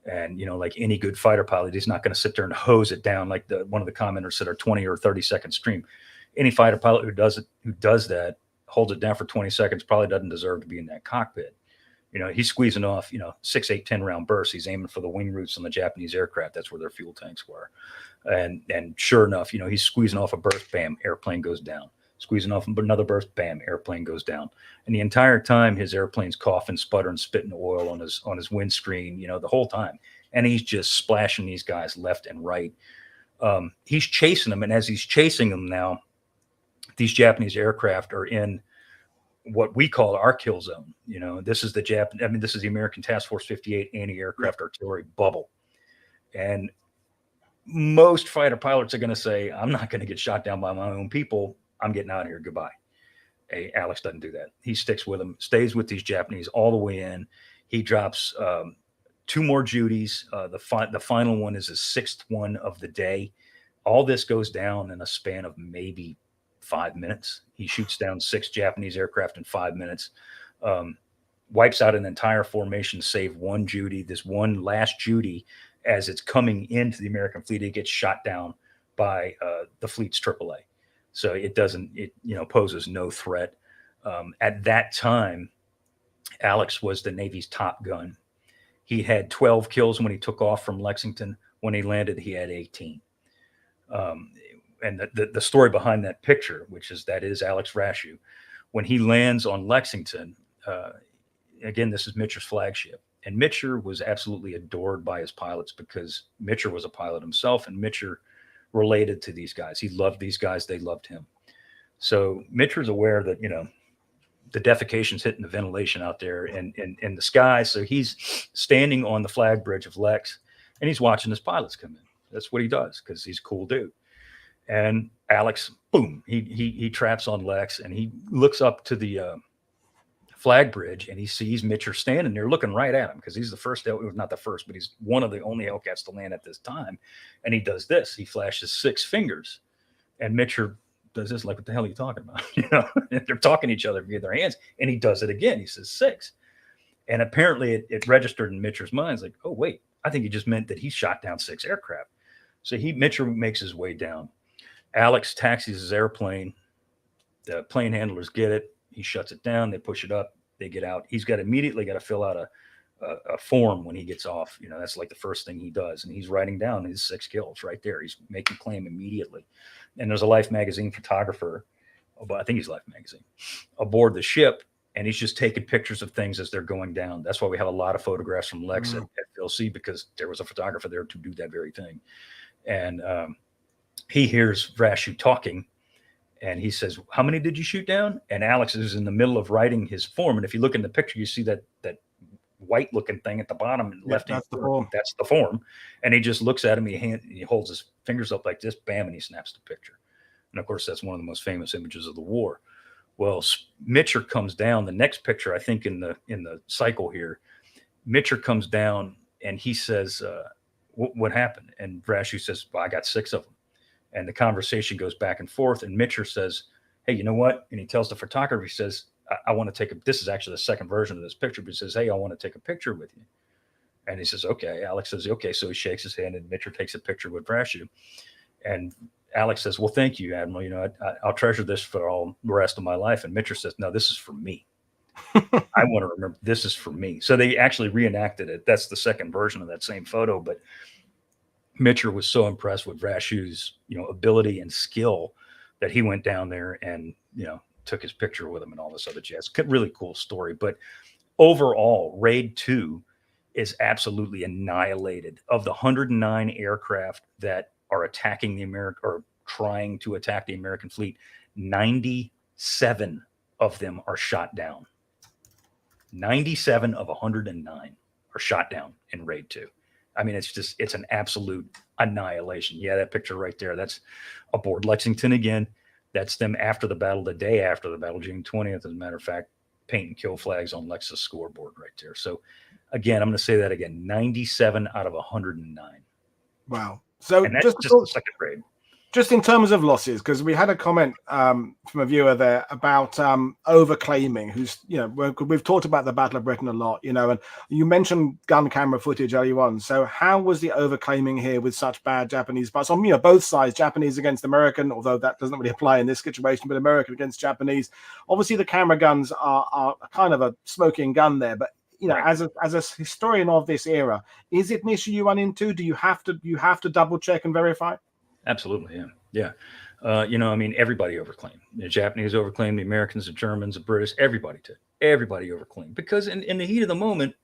And, like any good fighter pilot, he's not going to sit there and hose it down like one of the commenters said, our 20 or 30-second stream. Any fighter pilot who does that, holds it down for 20 seconds, probably doesn't deserve to be in that cockpit. He's squeezing off, 6, 8, 10-round bursts. He's aiming for the wing roots on the Japanese aircraft. That's where their fuel tanks were. And sure enough, he's squeezing off a burst, bam, airplane goes down. Squeezing off another burst, bam, airplane goes down. And the entire time, his airplane's coughing, sputtering, spitting oil on his windscreen, the whole time. And he's just splashing these guys left and right. He's chasing them, and as he's chasing them now, these Japanese aircraft are in what we call our kill zone. This is this is the American Task Force 58 anti-aircraft artillery bubble. And most fighter pilots are going to say, I'm not going to get shot down by my own people. I'm getting out of here. Goodbye. Hey, Alex doesn't do that. He sticks with them, stays with these Japanese all the way in. He drops 2 more Judies. The final one is his 6th one of the day. All this goes down in a span of maybe 5 minutes. He shoots down 6 Japanese aircraft in 5 minutes, wipes out an entire formation, save 1 Judy. This one last Judy, as it's coming into the American fleet, it gets shot down by the fleet's AAA. So it poses no threat. At that time, Alex was the Navy's top gun. He had 12 kills when he took off from Lexington. When he landed, he had 18. And the story behind that picture, that is Alex Rashew, when he lands on Lexington, again, this is Mitcher's flagship. And Mitcher was absolutely adored by his pilots because Mitcher was a pilot himself, and Mitcher related to these guys. He loved these guys. They loved him. So Mitcher's aware that, the defecation's hitting the ventilation out there and in the sky. So he's standing on the flag bridge of Lex, and he's watching his pilots come in. That's what he does because he's a cool dude. And Alex, boom, he traps on Lex, and he looks up to the flag bridge, and he sees Mitcher standing there looking right at him because he's the first, not the first, but he's one of the only Hellcats to land at this time. And he does this. He flashes 6 fingers, and Mitcher does this like, what the hell are you talking about? They're talking to each other via their hands, and he does it again. He says 6. And apparently it registered in Mitcher's mind. It's like, oh, wait, I think he just meant that he shot down 6 aircraft. So Mitcher makes his way down. Alex taxis his airplane. The plane handlers get it. He shuts it down. They push it up. They get out. He's immediately got to fill out a form when he gets off. That's like the first thing he does. And he's writing down his 6 kills right there. He's making claim immediately. And there's a Life magazine photographer, I think he's Life magazine, aboard the ship. And he's just taking pictures of things as they're going down. That's why we have a lot of photographs from Lex at Phil C, because there was a photographer there to do that very thing. And he hears Rashew talking, and he says, how many did you shoot down? And Alex is in the middle of writing his form. And if you look in the picture, you see that white looking thing at the bottom and left hand. That's the form. And he just looks at him. He holds his fingers up like this, bam, and he snaps the picture. And of course, that's one of the most famous images of the war. Well, Mitcher comes down. The next picture, I think in the cycle here, Mitcher comes down and he says, what happened? And Rashew says, well, I got 6 of them. And the conversation goes back and forth. And Mitcher says, hey, you know what? And he tells the photographer, he says, I want to this is actually the second version of this picture, but he says, hey, I want to take a picture with you. And he says, okay. Alex says, okay. So he shakes his hand, and Mitcher takes a picture with Rashew. And Alex says, well, thank you, Admiral. I'll treasure this for all the rest of my life. And Mitcher says, no, this is for me. I want to remember this is for me. So they actually reenacted it. That's the second version of that same photo. But Mitcher was so impressed with Rashew's, ability and skill that he went down there and, took his picture with him and all this other jazz. Really cool story. But overall, Raid 2 is absolutely annihilated. Of the 109 aircraft that are attacking or trying to attack the American fleet, 97 of them are shot down. 97 of 109 are shot down in Raid 2. I mean, it's an absolute annihilation. Yeah, that picture right there, that's aboard Lexington again. That's them after the battle, the day after the battle, June 20th, as a matter of fact, paint and kill flags on Lex's scoreboard right there. So again, I'm going to say that again, 97 out of 109. Wow. So and that's just the second grade. Just in terms of losses, because we had a comment from a viewer there about overclaiming, who's, we've talked about the Battle of Britain a lot, and you mentioned gun camera footage earlier on. So how was the overclaiming here with such bad Japanese pilots on, both sides, Japanese against American, although that doesn't really apply in this situation, but American against Japanese. Obviously, the camera guns are kind of a smoking gun there, but right. as a historian of this era, is it an issue you run into? Do you have to double check and verify? Absolutely, yeah. Everybody overclaimed. The Japanese overclaimed, the Americans, the Germans, the British, everybody did. Everybody overclaimed. Because in the heat of the moment,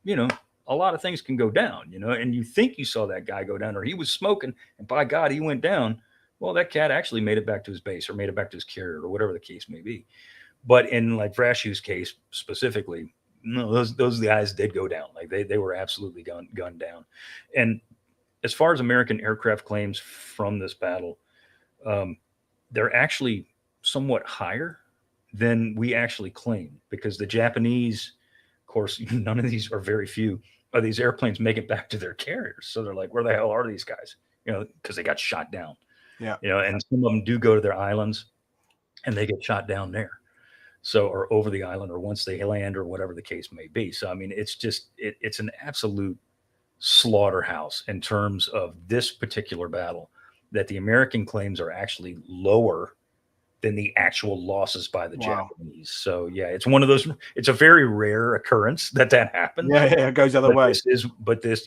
a lot of things can go down, and you think you saw that guy go down, or he was smoking, and by God, he went down. Well, that cat actually made it back to his base or made it back to his carrier or whatever the case may be. But in like Rashew's case specifically, no, those guys did go down. Like they were absolutely gunned down. And as far as American aircraft claims from this battle, they're actually somewhat higher than we actually claim, because the Japanese, of course, none of these, or very few of these airplanes, make it back to their carriers. So they're like, where the hell are these guys? Because they got shot down. Yeah. And some of them do go to their islands and they get shot down there. So, or over the island, or once they land, or whatever the case may be. So, I mean, it's just, it's an absolute slaughterhouse in terms of this particular battle, that the American claims are actually lower than the actual losses by the Japanese. So yeah, it's one of those, it's a very rare occurrence that happens. Yeah, it goes the other way.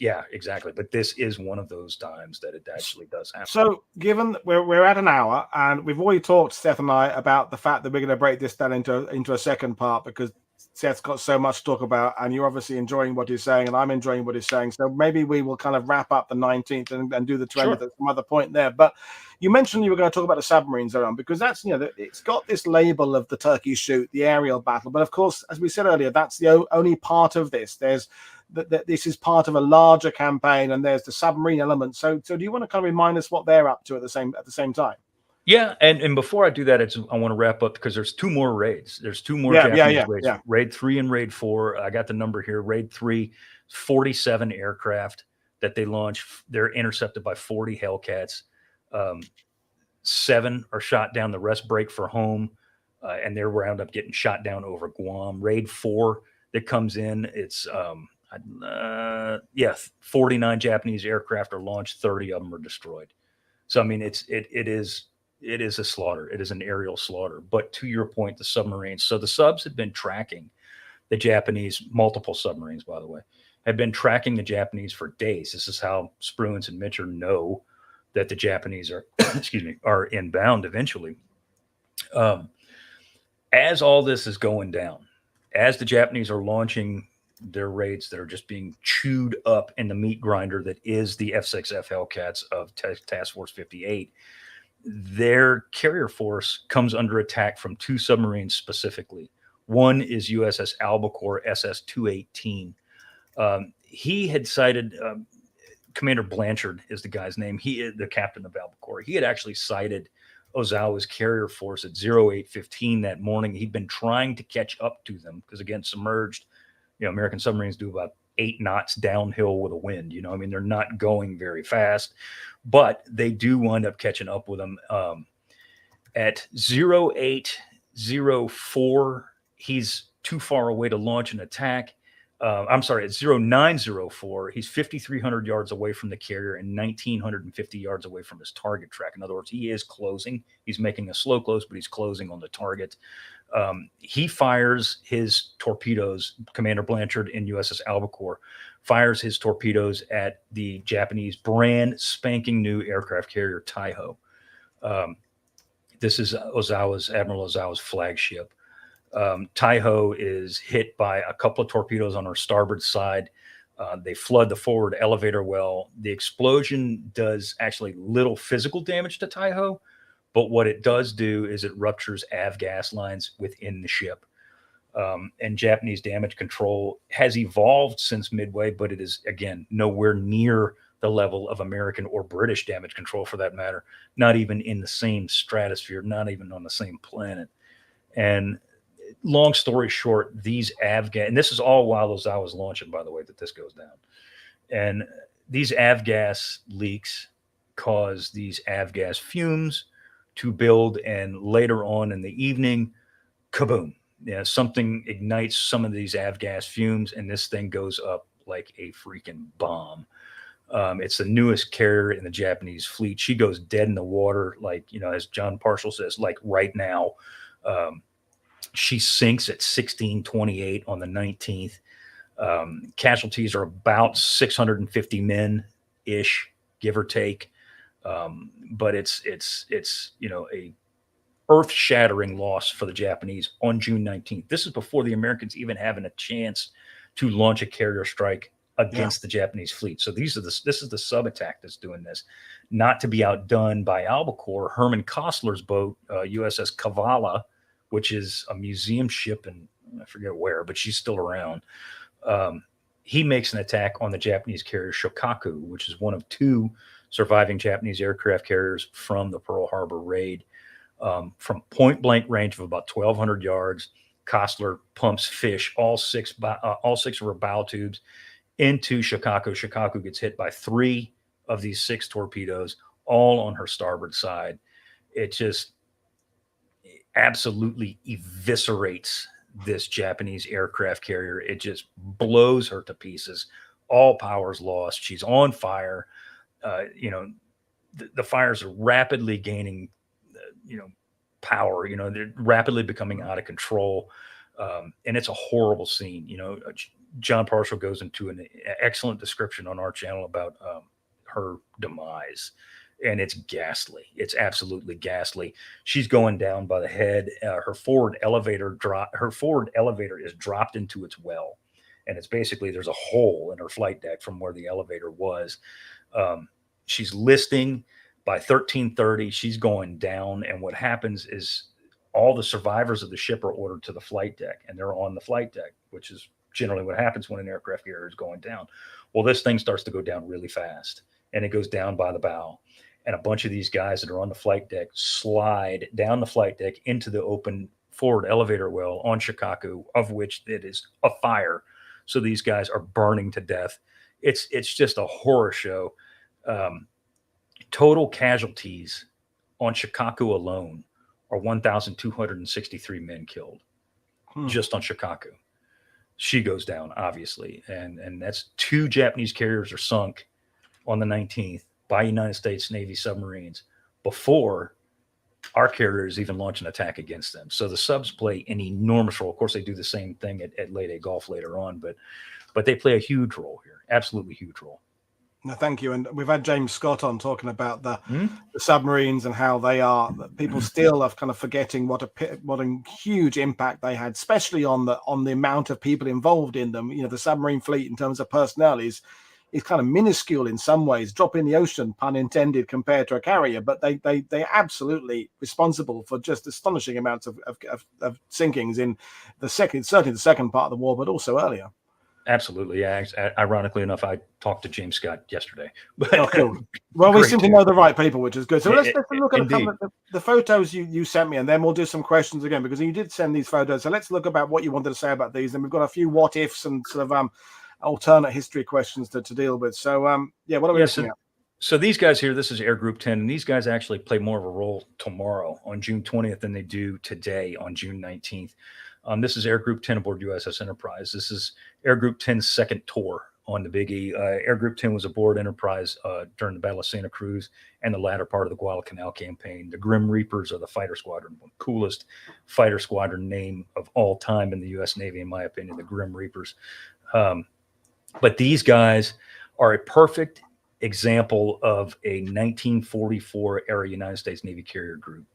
Yeah, exactly. But this is one of those times that it actually does happen. So given that we're at an hour, and we've already talked, Seth and I, about the fact that we're going to break this down into a second part, because Seth's got so much to talk about, and you're obviously enjoying what he's saying, and I'm enjoying what he's saying. So maybe we will kind of wrap up the 19th and do the 20th at some other point there. But you mentioned you were going to talk about the submarines around, because that's, it's got this label of the Turkey Shoot, the aerial battle. But of course, as we said earlier, that's the only part of this. There's this is part of a larger campaign, and there's the submarine element. So do you want to kind of remind us what they're up to at the same time? Yeah, and before I do that, I want to wrap up, because there's two more raids. There's two more Japanese raids. Yeah. Raid 3 and Raid 4. I got the number here. Raid 3, 47 aircraft that they launch. They're intercepted by 40 Hellcats. 7 are shot down. The rest break for home, and they're wound up getting shot down over Guam. Raid 4 that comes in, it's 49 Japanese aircraft are launched. 30 of them are destroyed. So I mean, it is a slaughter. It is an aerial slaughter. But to your point, the submarines. So the subs had been tracking the Japanese, multiple submarines, by the way, had been tracking the Japanese for days. This is how Spruance and Mitchell know that the Japanese are, are inbound eventually. As all this is going down, as the Japanese are launching their raids that are just being chewed up in the meat grinder that is the F-6F Hellcats of Task Force 58, their carrier force comes under attack from 2 submarines specifically. One is USS Albacore SS-218. He had cited, Commander Blanchard is the guy's name. He is the captain of Albacore. He had actually cited Ozawa's carrier force at 0815 that morning. He'd been trying to catch up to them because, again, submerged, American submarines do about 8 knots downhill with a wind. I mean, they're not going very fast, but they do wind up catching up with them. At 0804, he's too far away to launch an attack. I'm sorry, at 0904, he's 5,300 yards away from the carrier and 1,950 yards away from his target track. In other words, he is closing. He's making a slow close, but he's closing on the target. He fires his torpedoes. Commander Blanchard in USS Albacore fires his torpedoes at the Japanese brand spanking new aircraft carrier Taiho. This is Admiral Ozawa's flagship. Taiho is hit by a couple of torpedoes on her starboard side. They flood the forward elevator well. The explosion does actually little physical damage to Taiho, but what it does do is it ruptures avgas lines within the ship. And Japanese damage control has evolved since Midway, but it is, again, nowhere near the level of American or British damage control, for that matter, not even in the same stratosphere, not even on the same planet. And long story short, these avgas, and this is all while Ozawa's launching, by the way, that this goes down. And these avgas leaks cause these avgas fumes to build, and later on in the evening, kaboom. Something ignites some of these avgas fumes, and this thing goes up like a freaking bomb. It's the newest carrier in the Japanese fleet. She goes dead in the water, like, as John Parshall says, like right now. She sinks at 16:28 on the 19th. Casualties are about 650 men ish, give or take. But it's a earth-shattering loss for the Japanese on June 19th. This is before the Americans even having a chance to launch a carrier strike against the Japanese fleet. So this is the sub attack that's doing this. Not to be outdone by Albacore, Herman Kostler's boat, USS Kavala, which is a museum ship, and I forget where, but she's still around. he makes an attack on the Japanese carrier Shokaku, which is one of two surviving Japanese aircraft carriers from the Pearl Harbor raid. From point blank range of about 1,200 yards, Kostler pumps fish all six of her bow tubes into Shokaku. Shokaku gets hit by 3 of these 6 torpedoes, all on her starboard side. It just absolutely eviscerates this Japanese aircraft carrier. It just blows her to pieces. All power's lost. She's on fire. The fires are rapidly gaining, power. They're rapidly becoming out of control. And it's a horrible scene. John Parshall goes into an excellent description on our channel about her demise. And it's ghastly. It's absolutely ghastly. She's going down by the head. Her forward elevator is dropped into its well, and it's basically there's a hole in her flight deck from where the elevator was. She's listing by 13:30. She's going down, and what happens is all the survivors of the ship are ordered to the flight deck, and they're on the flight deck, which is generally what happens when an aircraft carrier is going down. Well, this thing starts to go down really fast, and it goes down by the bow. And a bunch of these guys that are on the flight deck slide down the flight deck into the open forward elevator well on Shokaku, of which it is a fire. So these guys are burning to death. It's just a horror show. Total casualties on Shokaku alone are 1,263 men killed just on Shokaku. She goes down, obviously. And that's 2 Japanese carriers are sunk on the 19th. By United States Navy submarines before our carriers even launch an attack against them. So the subs play an enormous role. Of course, they do the same thing at Leyte Gulf later on, but they play a huge role here. Absolutely huge role. No, thank you. And we've had James Scott on talking about the submarines and how they are. People still are kind of forgetting what a huge impact they had, especially on the amount of people involved in them. The submarine fleet in terms of personnel is kind of minuscule in some ways, drop in the ocean, pun intended, compared to a carrier, but they're absolutely responsible for just astonishing amounts of sinkings in certainly the second part of the war, but also earlier. Absolutely. Yeah. Ironically enough, I talked to James Scott yesterday. Oh, cool. Well, we seem to know the right people, which is good. So let's look at a couple of the photos you sent me, and then we'll do some questions again, because you did send these photos. So let's look about what you wanted to say about these. And we've got a few what ifs and sort of alternate history questions to deal with. So what are we looking at? So these guys here, this is Air Group 10, and these guys actually play more of a role tomorrow on June 20th than they do today on June 19th. This is Air Group 10 aboard USS Enterprise. This is Air Group 10's second tour on the Big E. Air Group 10 was aboard Enterprise during the Battle of Santa Cruz and the latter part of the Guadalcanal campaign. The Grim Reapers are the fighter squadron, one of the coolest fighter squadron name of all time in the U.S. Navy, in my opinion, the Grim Reapers. But these guys are a perfect example of a 1944 era United States Navy carrier group,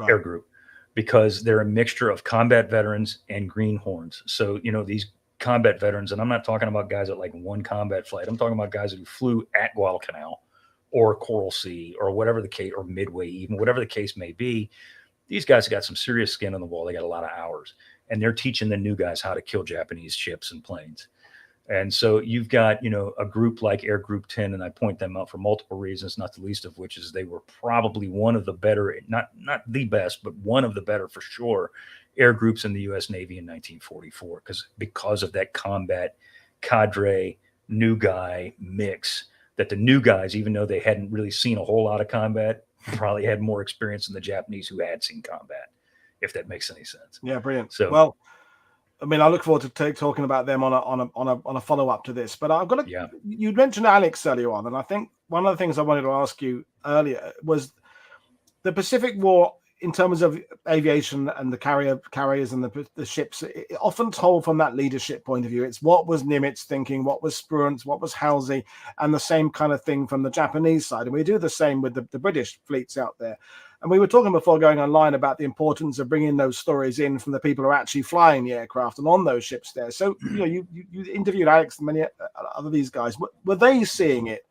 air group, because they're a mixture of combat veterans and greenhorns. So, these combat veterans, and I'm not talking about guys at like one combat flight. I'm talking about guys who flew at Guadalcanal or Coral Sea or whatever the case, or Midway, even whatever the case may be. These guys got some serious skin on the wall. They got a lot of hours, and they're teaching the new guys how to kill Japanese ships and planes. And so you've got, a group like Air Group 10, and I point them out for multiple reasons, not the least of which is they were probably one of the better, not the best, but one of the better for sure, air groups in the U.S. Navy in 1944, because of that combat cadre, new guy mix, that the new guys, even though they hadn't really seen a whole lot of combat, probably had more experience than the Japanese who had seen combat, if that makes any sense. Yeah, brilliant. So, well, I mean, I look forward to talking about them on a follow up to this. But I've got to. You mentioned Alex earlier on, and I think one of the things I wanted to ask you earlier was the Pacific War in terms of aviation and the carriers and the ships. It often told from that leadership point of view. It's what was Nimitz thinking, what was Spruance, what was Halsey, and the same kind of thing from the Japanese side. And we do the same with the British fleets out there. And we were talking before going online about the importance of bringing those stories in from the people who are actually flying the aircraft and on those ships there. So, you interviewed Alex and many other these guys. Were they seeing it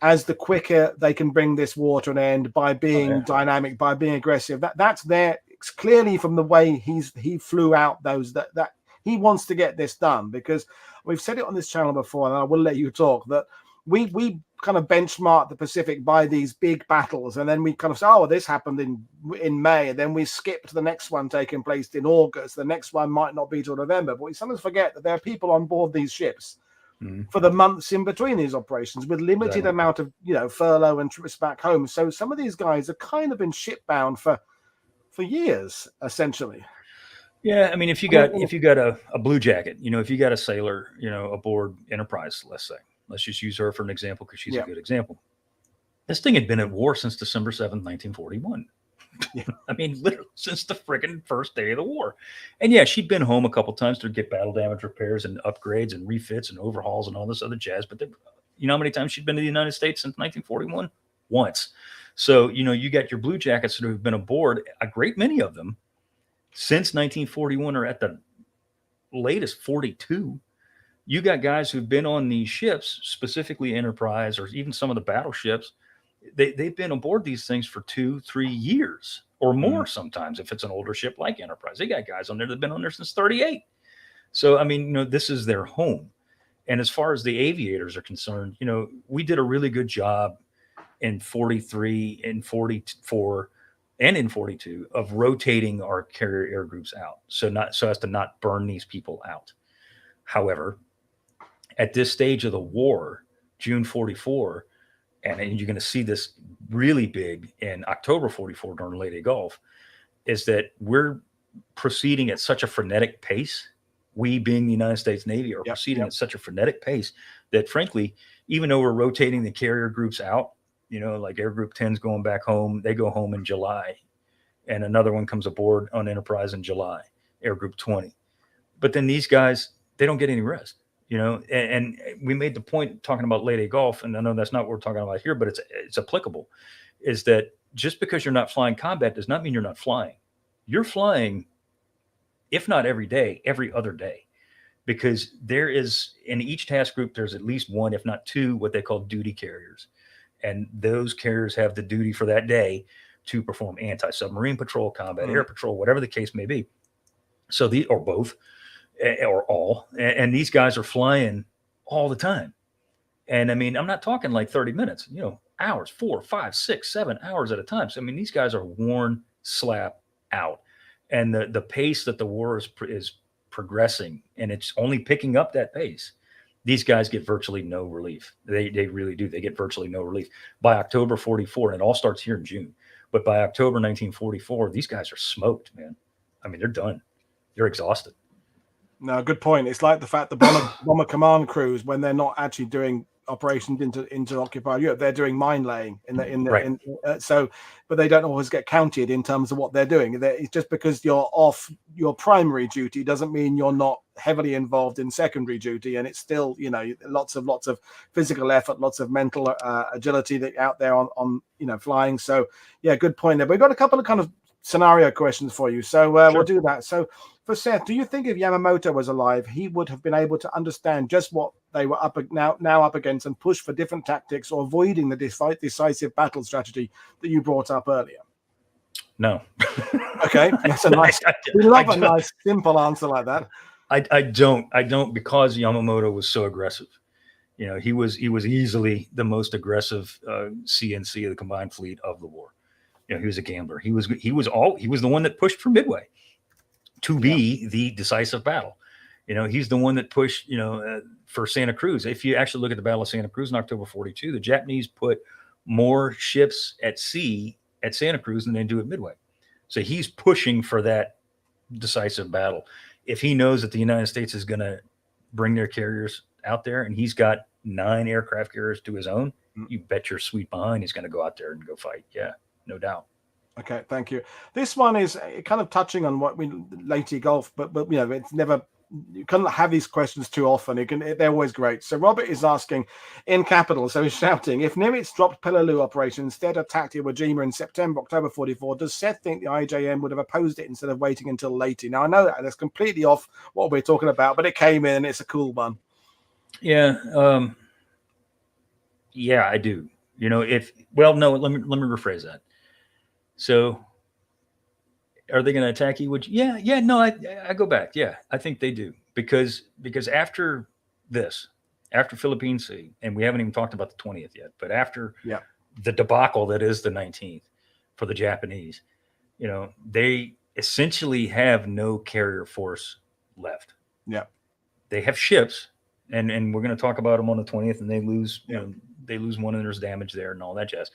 as the quicker they can bring this war to an end by being dynamic, by being aggressive? That's there. It's clearly from the way he flew out those that he wants to get this done, because we've said it on this channel before, and I will let you talk, that we kind of benchmark the Pacific by these big battles, and then we kind of say, oh, this happened in May, and then we skip to the next one taking place in August. The next one might not be till November, but we sometimes forget that there are people on board these ships for the months in between these operations with limited amount of, you know, furlough and trips back home. So some of these guys are kind of been shipbound for years, essentially. Yeah, I mean, if you got a blue jacket, you know, if you got a sailor, you know, aboard Enterprise, let's just use her for an example because she's a good example. This thing had been at war since December 7th, 1941. Yeah. I mean, literally since the friggin' first day of the war. And yeah, she'd been home a couple times to get battle damage repairs and upgrades and refits and overhauls and all this other jazz. But you know how many times she'd been to the United States since 1941? Once. So, you know, you got your blue jackets that have been aboard, a great many of them, since 1941 or at the latest 42. You got guys who've been on these ships, specifically Enterprise or even some of the battleships. They've been aboard these things for 2-3 years or more. Sometimes if it's an older ship like Enterprise, they got guys on there that have been on there since 38. So, I mean, you know, this is their home. And as far as the aviators are concerned, you know, we did a really good job in 43 and 44 and in 42 of rotating our carrier air groups out. So as to not burn these people out. However, at this stage of the war, June 44, and you're going to see this really big in October 44 during Leyte Gulf, is that we're proceeding at such a frenetic pace. We, being the United States Navy, are proceeding at such a frenetic pace that, frankly, even though we're rotating the carrier groups out, you know, like Air Group 10's going back home, they go home in July, and another one comes aboard on Enterprise in July, Air Group 20. But then these guys, they don't get any rest. You know, and we made the point talking about Leyte Gulf, and I know that's not what we're talking about here, but it's applicable, is that just because you're not flying combat does not mean you're not flying. You're flying, if not every day, every other day, because there is, in each task group, there's at least one, if not two, what they call duty carriers. And those carriers have the duty for that day to perform anti-submarine patrol, combat air patrol, whatever the case may be. So or both. Or all, and these guys are flying all the time. And I mean, I'm not talking like 30 minutes, you know, hours, 4, 5, 6, 7 hours at a time. So, I mean, these guys are worn slap out, and the pace that the war is progressing, and it's only picking up that pace. These guys get virtually no relief. They really do. They get virtually no relief by October 44. And it all starts here in June, but by October 1944, these guys are smoked, man. I mean, they're done. They're exhausted. No, good point. It's like the fact the bomber command crews, when they're not actually doing operations into occupied Europe, they're doing mine laying but they don't always get counted in terms of what they're doing. It's just because you're off your primary duty doesn't mean you're not heavily involved in secondary duty, and it's still, you know, lots of physical effort, lots of mental agility that out there on you know, flying. So yeah, good point there. But we've got a couple of kind of scenario questions for you, so we'll do that. So for Seth, do you think if Yamamoto was alive, he would have been able to understand just what they were now up against and push for different tactics, or avoiding the decisive battle strategy that you brought up earlier? No. Okay, that's a nice. We love a nice, simple answer like that. I don't, because Yamamoto was so aggressive. You know, he was easily the most aggressive CNC of the combined fleet of the war. You know, he was a gambler. He was the one that pushed for Midway to be the decisive battle. You know, he's the one that pushed, you know, for Santa Cruz. If you actually look at the Battle of Santa Cruz in October 42, the Japanese put more ships at sea at Santa Cruz than they do at Midway. So he's pushing for that decisive battle. If he knows that the United States is going to bring their carriers out there, and he's got 9 aircraft carriers to his own, you bet your sweet behind he's going to go out there and go fight. Yeah, no doubt. Okay, thank you. This one is kind of touching on what we Leyte Gulf, but you know, it's never, you can't have these questions too often. They're always great. So Robert is asking in capital, so he's shouting, if Nimitz dropped Peleliu operation, instead attacked Iwo Jima in September, October 44, does Seth think the IJM would have opposed it instead of waiting until Leyte? Now, I know that's completely off what we're talking about, but it came in and it's a cool one. Yeah. Yeah, I do. You know, let me rephrase that. So Are they going to attack Iwo Jima? Yeah. No, I go back. Yeah, I think they do because after this, after Philippine Sea, and we haven't even talked about the 20th yet, but after Yeah. the debacle that is the 19th for the Japanese, they essentially have no carrier force left. Yeah. They have ships, and we're going to talk about them on the 20th, and they lose, Yeah. they lose one, and there's damage there and all that jazz.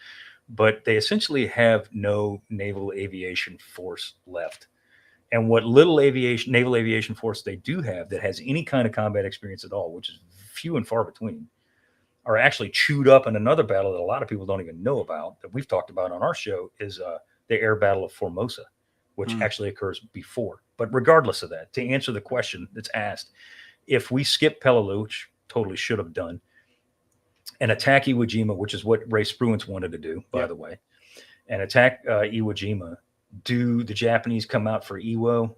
But they essentially have no naval aviation force left. And what little naval aviation force they do have that has any kind of combat experience at all, which is few and far between, are actually chewed up in another battle that a lot of people don't even know about, that we've talked about on our show, is the air battle of Formosa, which actually occurs before. But regardless of that, to answer the question that's asked, if we skip Peleliu, which totally should have done, and attack Iwo Jima, which is what Ray Spruance wanted to do, by the way, and attack Iwo Jima, do the Japanese come out for Iwo?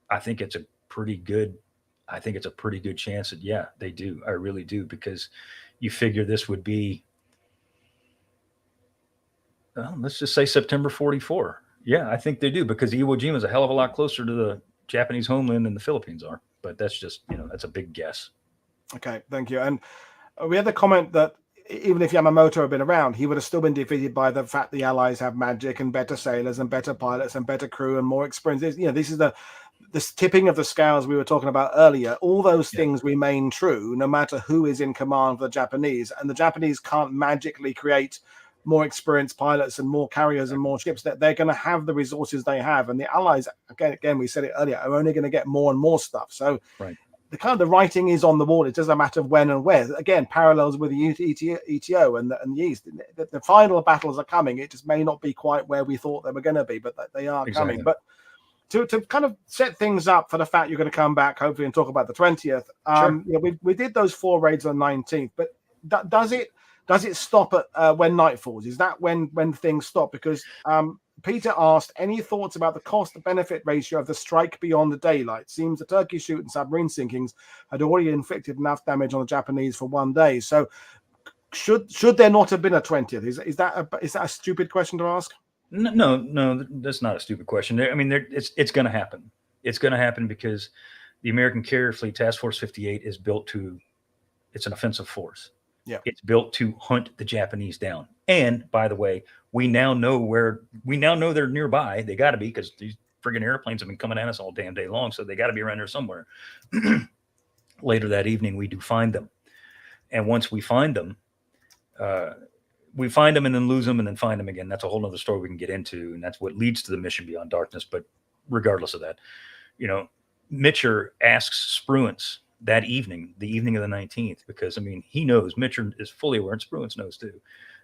I think it's a pretty good chance that, yeah, they do. I really do, because you figure this would be, let's just say September 44. Yeah, I think they do, because Iwo Jima is a hell of a lot closer to the Japanese homeland than the Philippines are. But that's just, that's a big guess. Okay, thank you. And we had the comment that even if Yamamoto had been around, he would have still been defeated by the fact the Allies have magic and better sailors and better pilots and better crew and more experience. This is this tipping of the scales we were talking about earlier. All those things remain true no matter who is in command for the Japanese. And the Japanese can't magically create more experienced pilots and more carriers and more ships. That they're going to have the resources they have. And the Allies, again, we said it earlier, are only going to get more and more stuff. So the writing is on the wall. It doesn't matter when and where. Again, parallels with the ETO and the East. The final battles are coming. It just may not be quite where we thought they were going to be, but they are coming. But to kind of set things up for the fact you're going to come back, hopefully, and talk about the 20th. We did those 4 raids on the 19th, but does it stop at when night falls? Is that when things stop? Because Peter asked, any thoughts about the cost-benefit ratio of the strike beyond the daylight? Seems the Turkey Shoot and submarine sinkings had already inflicted enough damage on the Japanese for 1 day. So should there not have been a 20th? Is that a stupid question to ask? No, that's not a stupid question. I mean, it's going to happen. It's going to happen because the American Carrier Fleet Task Force 58 is built it's an offensive force. Yeah. It's built to hunt the Japanese down. And by the way, we now know they're nearby. They got to be, because these friggin' airplanes have been coming at us all damn day long. So they got to be around there somewhere. Later that evening, we do find them. And once we find them and then lose them and then find them again. That's a whole nother story we can get into. And that's what leads to the mission Beyond Darkness. But regardless of that, Mitcher asks Spruance that evening, the evening of the 19th, because, I mean, he knows, Mitcher is fully aware, and Spruance knows too,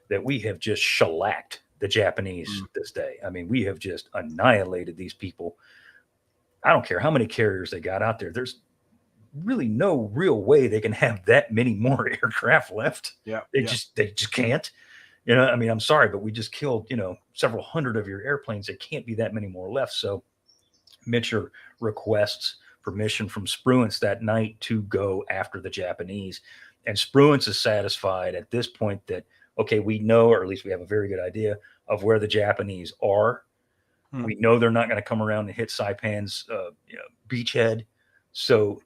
that we have just shellacked the Japanese this day. I mean, we have just annihilated these people. I don't care how many carriers they got out there. There's really no real way they can have that many more aircraft left. They just can't. I mean, I'm sorry, but we just killed, several hundred of your airplanes. There can't be that many more left. So Mitcher requests permission from Spruance that night to go after the Japanese. And Spruance is satisfied at this point that, okay, we know, or at least we have a very good idea of where the Japanese are. We know they're not going to come around and hit Saipan's beachhead. So,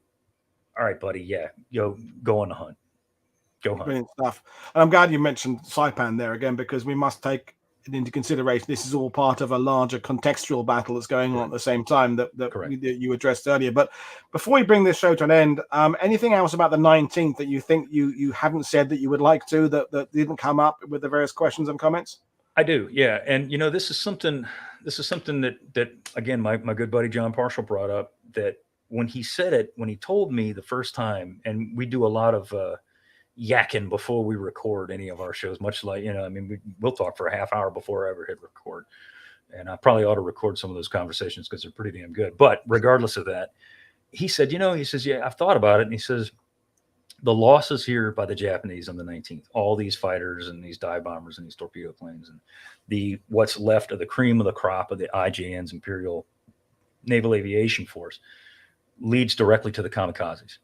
all right, buddy, go on the hunt. Go hunt. Brilliant stuff. And I'm glad you mentioned Saipan there again, because we must take into consideration this is all part of a larger contextual battle that's going on at the same time that you addressed earlier. But before we bring this show to an end, anything else about the 19th that you think you haven't said that you would like to, that didn't come up with the various questions and comments? I do, yeah. And this is something that again, my good buddy John Parshall brought up, that when he said it, when he told me the first time, and we do a lot of yakking before we record any of our shows, much like, I mean, we'll talk for a half hour before I ever hit record. And I probably ought to record some of those conversations because they're pretty damn good. But regardless of that, he said, he says, yeah, I've thought about it. And he says, the losses here by the Japanese on the 19th, all these fighters and these dive bombers and these torpedo planes and what's left of the cream of the crop of the IJN's Imperial Naval Aviation Force, leads directly to the kamikazes.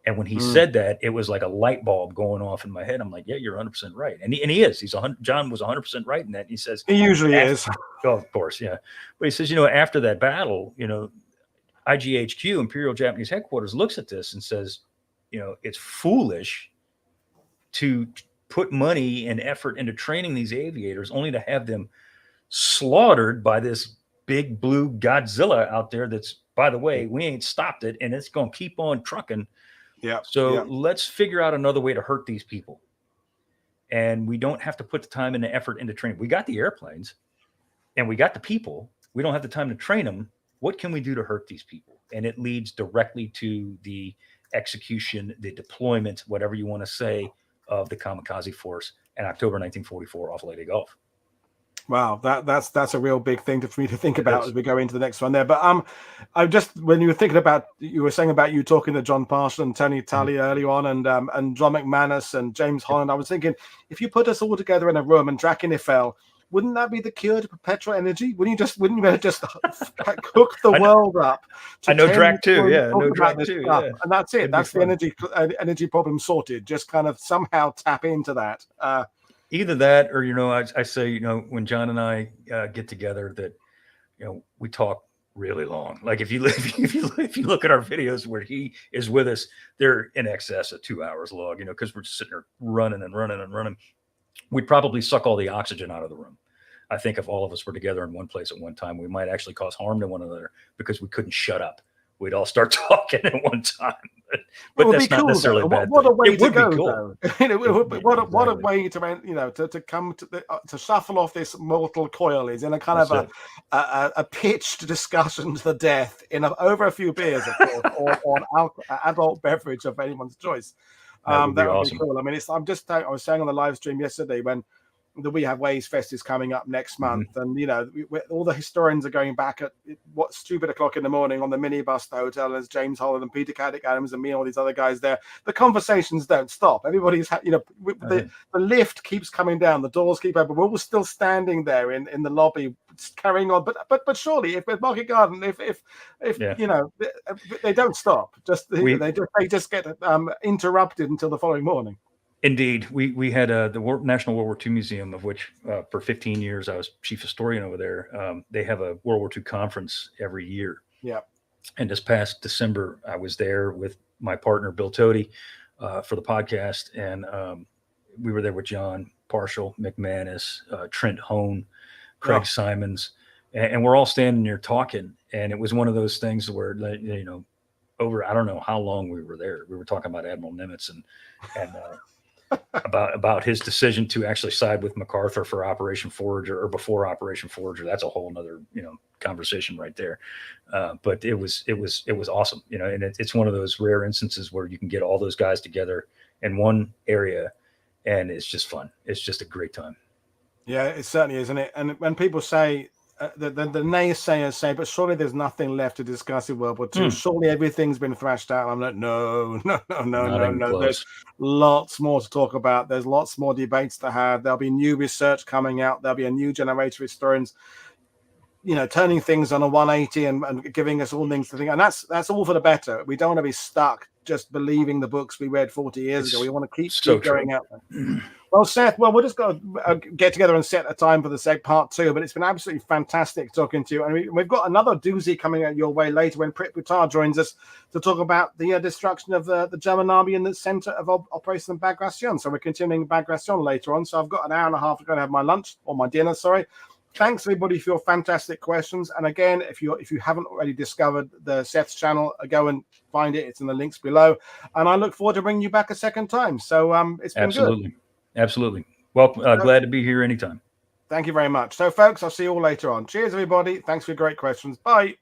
And when he said that, it was like a light bulb going off in my head. I'm like, yeah, you're 100% right. And he is. John was 100% right in that. And he says, he usually is. Oh, of course, yeah. But he says, after that battle, IGHQ, Imperial Japanese Headquarters, looks at this and says, it's foolish to put money and effort into training these aviators only to have them slaughtered by this big blue Godzilla out there that's, by the way, we ain't stopped it, and it's going to keep on trucking. Yeah. So let's figure out another way to hurt these people. And we don't have to put the time and the effort into training. We got the airplanes and we got the people. We don't have the time to train them. What can we do to hurt these people? And it leads directly to the execution, the deployment, whatever you want to say, of the kamikaze force in October 1944 off Leyte Gulf. Wow, that's a real big thing for me to think about as we go into the next one there. But I just, when you were thinking about, you were saying about you talking to John Marshall and Tony Tully early on, and John McManus and James Holland, I was thinking, if you put us all together in a room and Drakenir fell, wouldn't that be the cure to perpetual energy? Wouldn't you better just cook the world up? I know Drac too, yeah. I know Drac too, yeah. And that's it. That's the energy problem sorted. Just kind of somehow tap into that. Either that, or I say, when John and I get together, that we talk really long. Like if you look at our videos where he is with us, they're in excess of 2 hours long. Because we're just sitting there running and running and running. We'd probably suck all the oxygen out of the room. I think if all of us were together in one place at one time, we might actually cause harm to one another because we couldn't shut up. We'd all start talking at one time, but that's not necessarily bad. What a way to go, though! What a way to shuffle off this mortal coil is in a kind of a pitched discussion to the death over a few beers, of course, or an adult beverage of anyone's choice. That would be awesome. Cool. I mean, I was saying on the live stream yesterday when the We Have Ways Fest is coming up next month, and all the historians are going back at what stupid o'clock in the morning on the minibus to the hotel. And there's James Holland and Peter Caddick Adams and me and all these other guys there. The conversations don't stop. Everybody's the lift keeps coming down, the doors keep open. We're all still standing there in the lobby, carrying on. But surely, if at Market Garden, if they don't stop, they just get interrupted until the following morning. Indeed. We had the National World War II Museum, of which for 15 years I was chief historian over there. They have a World War II conference every year. Yeah. And this past December, I was there with my partner, Bill Tody, for the podcast. And we were there with John Parshall, McManus, Trent Hone, Craig Simons. And we're all standing there talking. And it was one of those things where, over, I don't know how long we were there. We were talking about Admiral Nimitz and about his decision to actually side with MacArthur for Operation Forager or before Operation Forager. That's a whole nother, conversation right there. But it was awesome, and it's one of those rare instances where you can get all those guys together in one area and it's just fun. It's just a great time. Yeah, it certainly is, isn't it? And when people say, the naysayers say, but surely there's nothing left to discuss in World War II. Surely everything's been thrashed out. I'm like, no. There's lots more to talk about. There's lots more debates to have. There'll be new research coming out. There'll be a new generation of historians, turning things on a 180 and giving us all things to think. And that's all for the better. We don't want to be stuck just believing the books we read 40 years ago. We want to keep going out there. Well, Seth, we'll just go get together and set a time for the part 2, but it's been absolutely fantastic talking to you. And we've got another doozy coming out your way later when Prit Buttar joins us to talk about the destruction of the German army in the center of Operation Bagration. So we're continuing Bagration later on. So I've got an hour and a half to go and have my lunch, or my dinner, sorry. Thanks, everybody, for your fantastic questions. And again, if you haven't already discovered the Seth's channel, go and find it. It's in the links below. And I look forward to bringing you back a second time. So it's been good. Absolutely. Well, glad to be here anytime. Thank you very much. So, folks, I'll see you all later on. Cheers, everybody. Thanks for your great questions. Bye.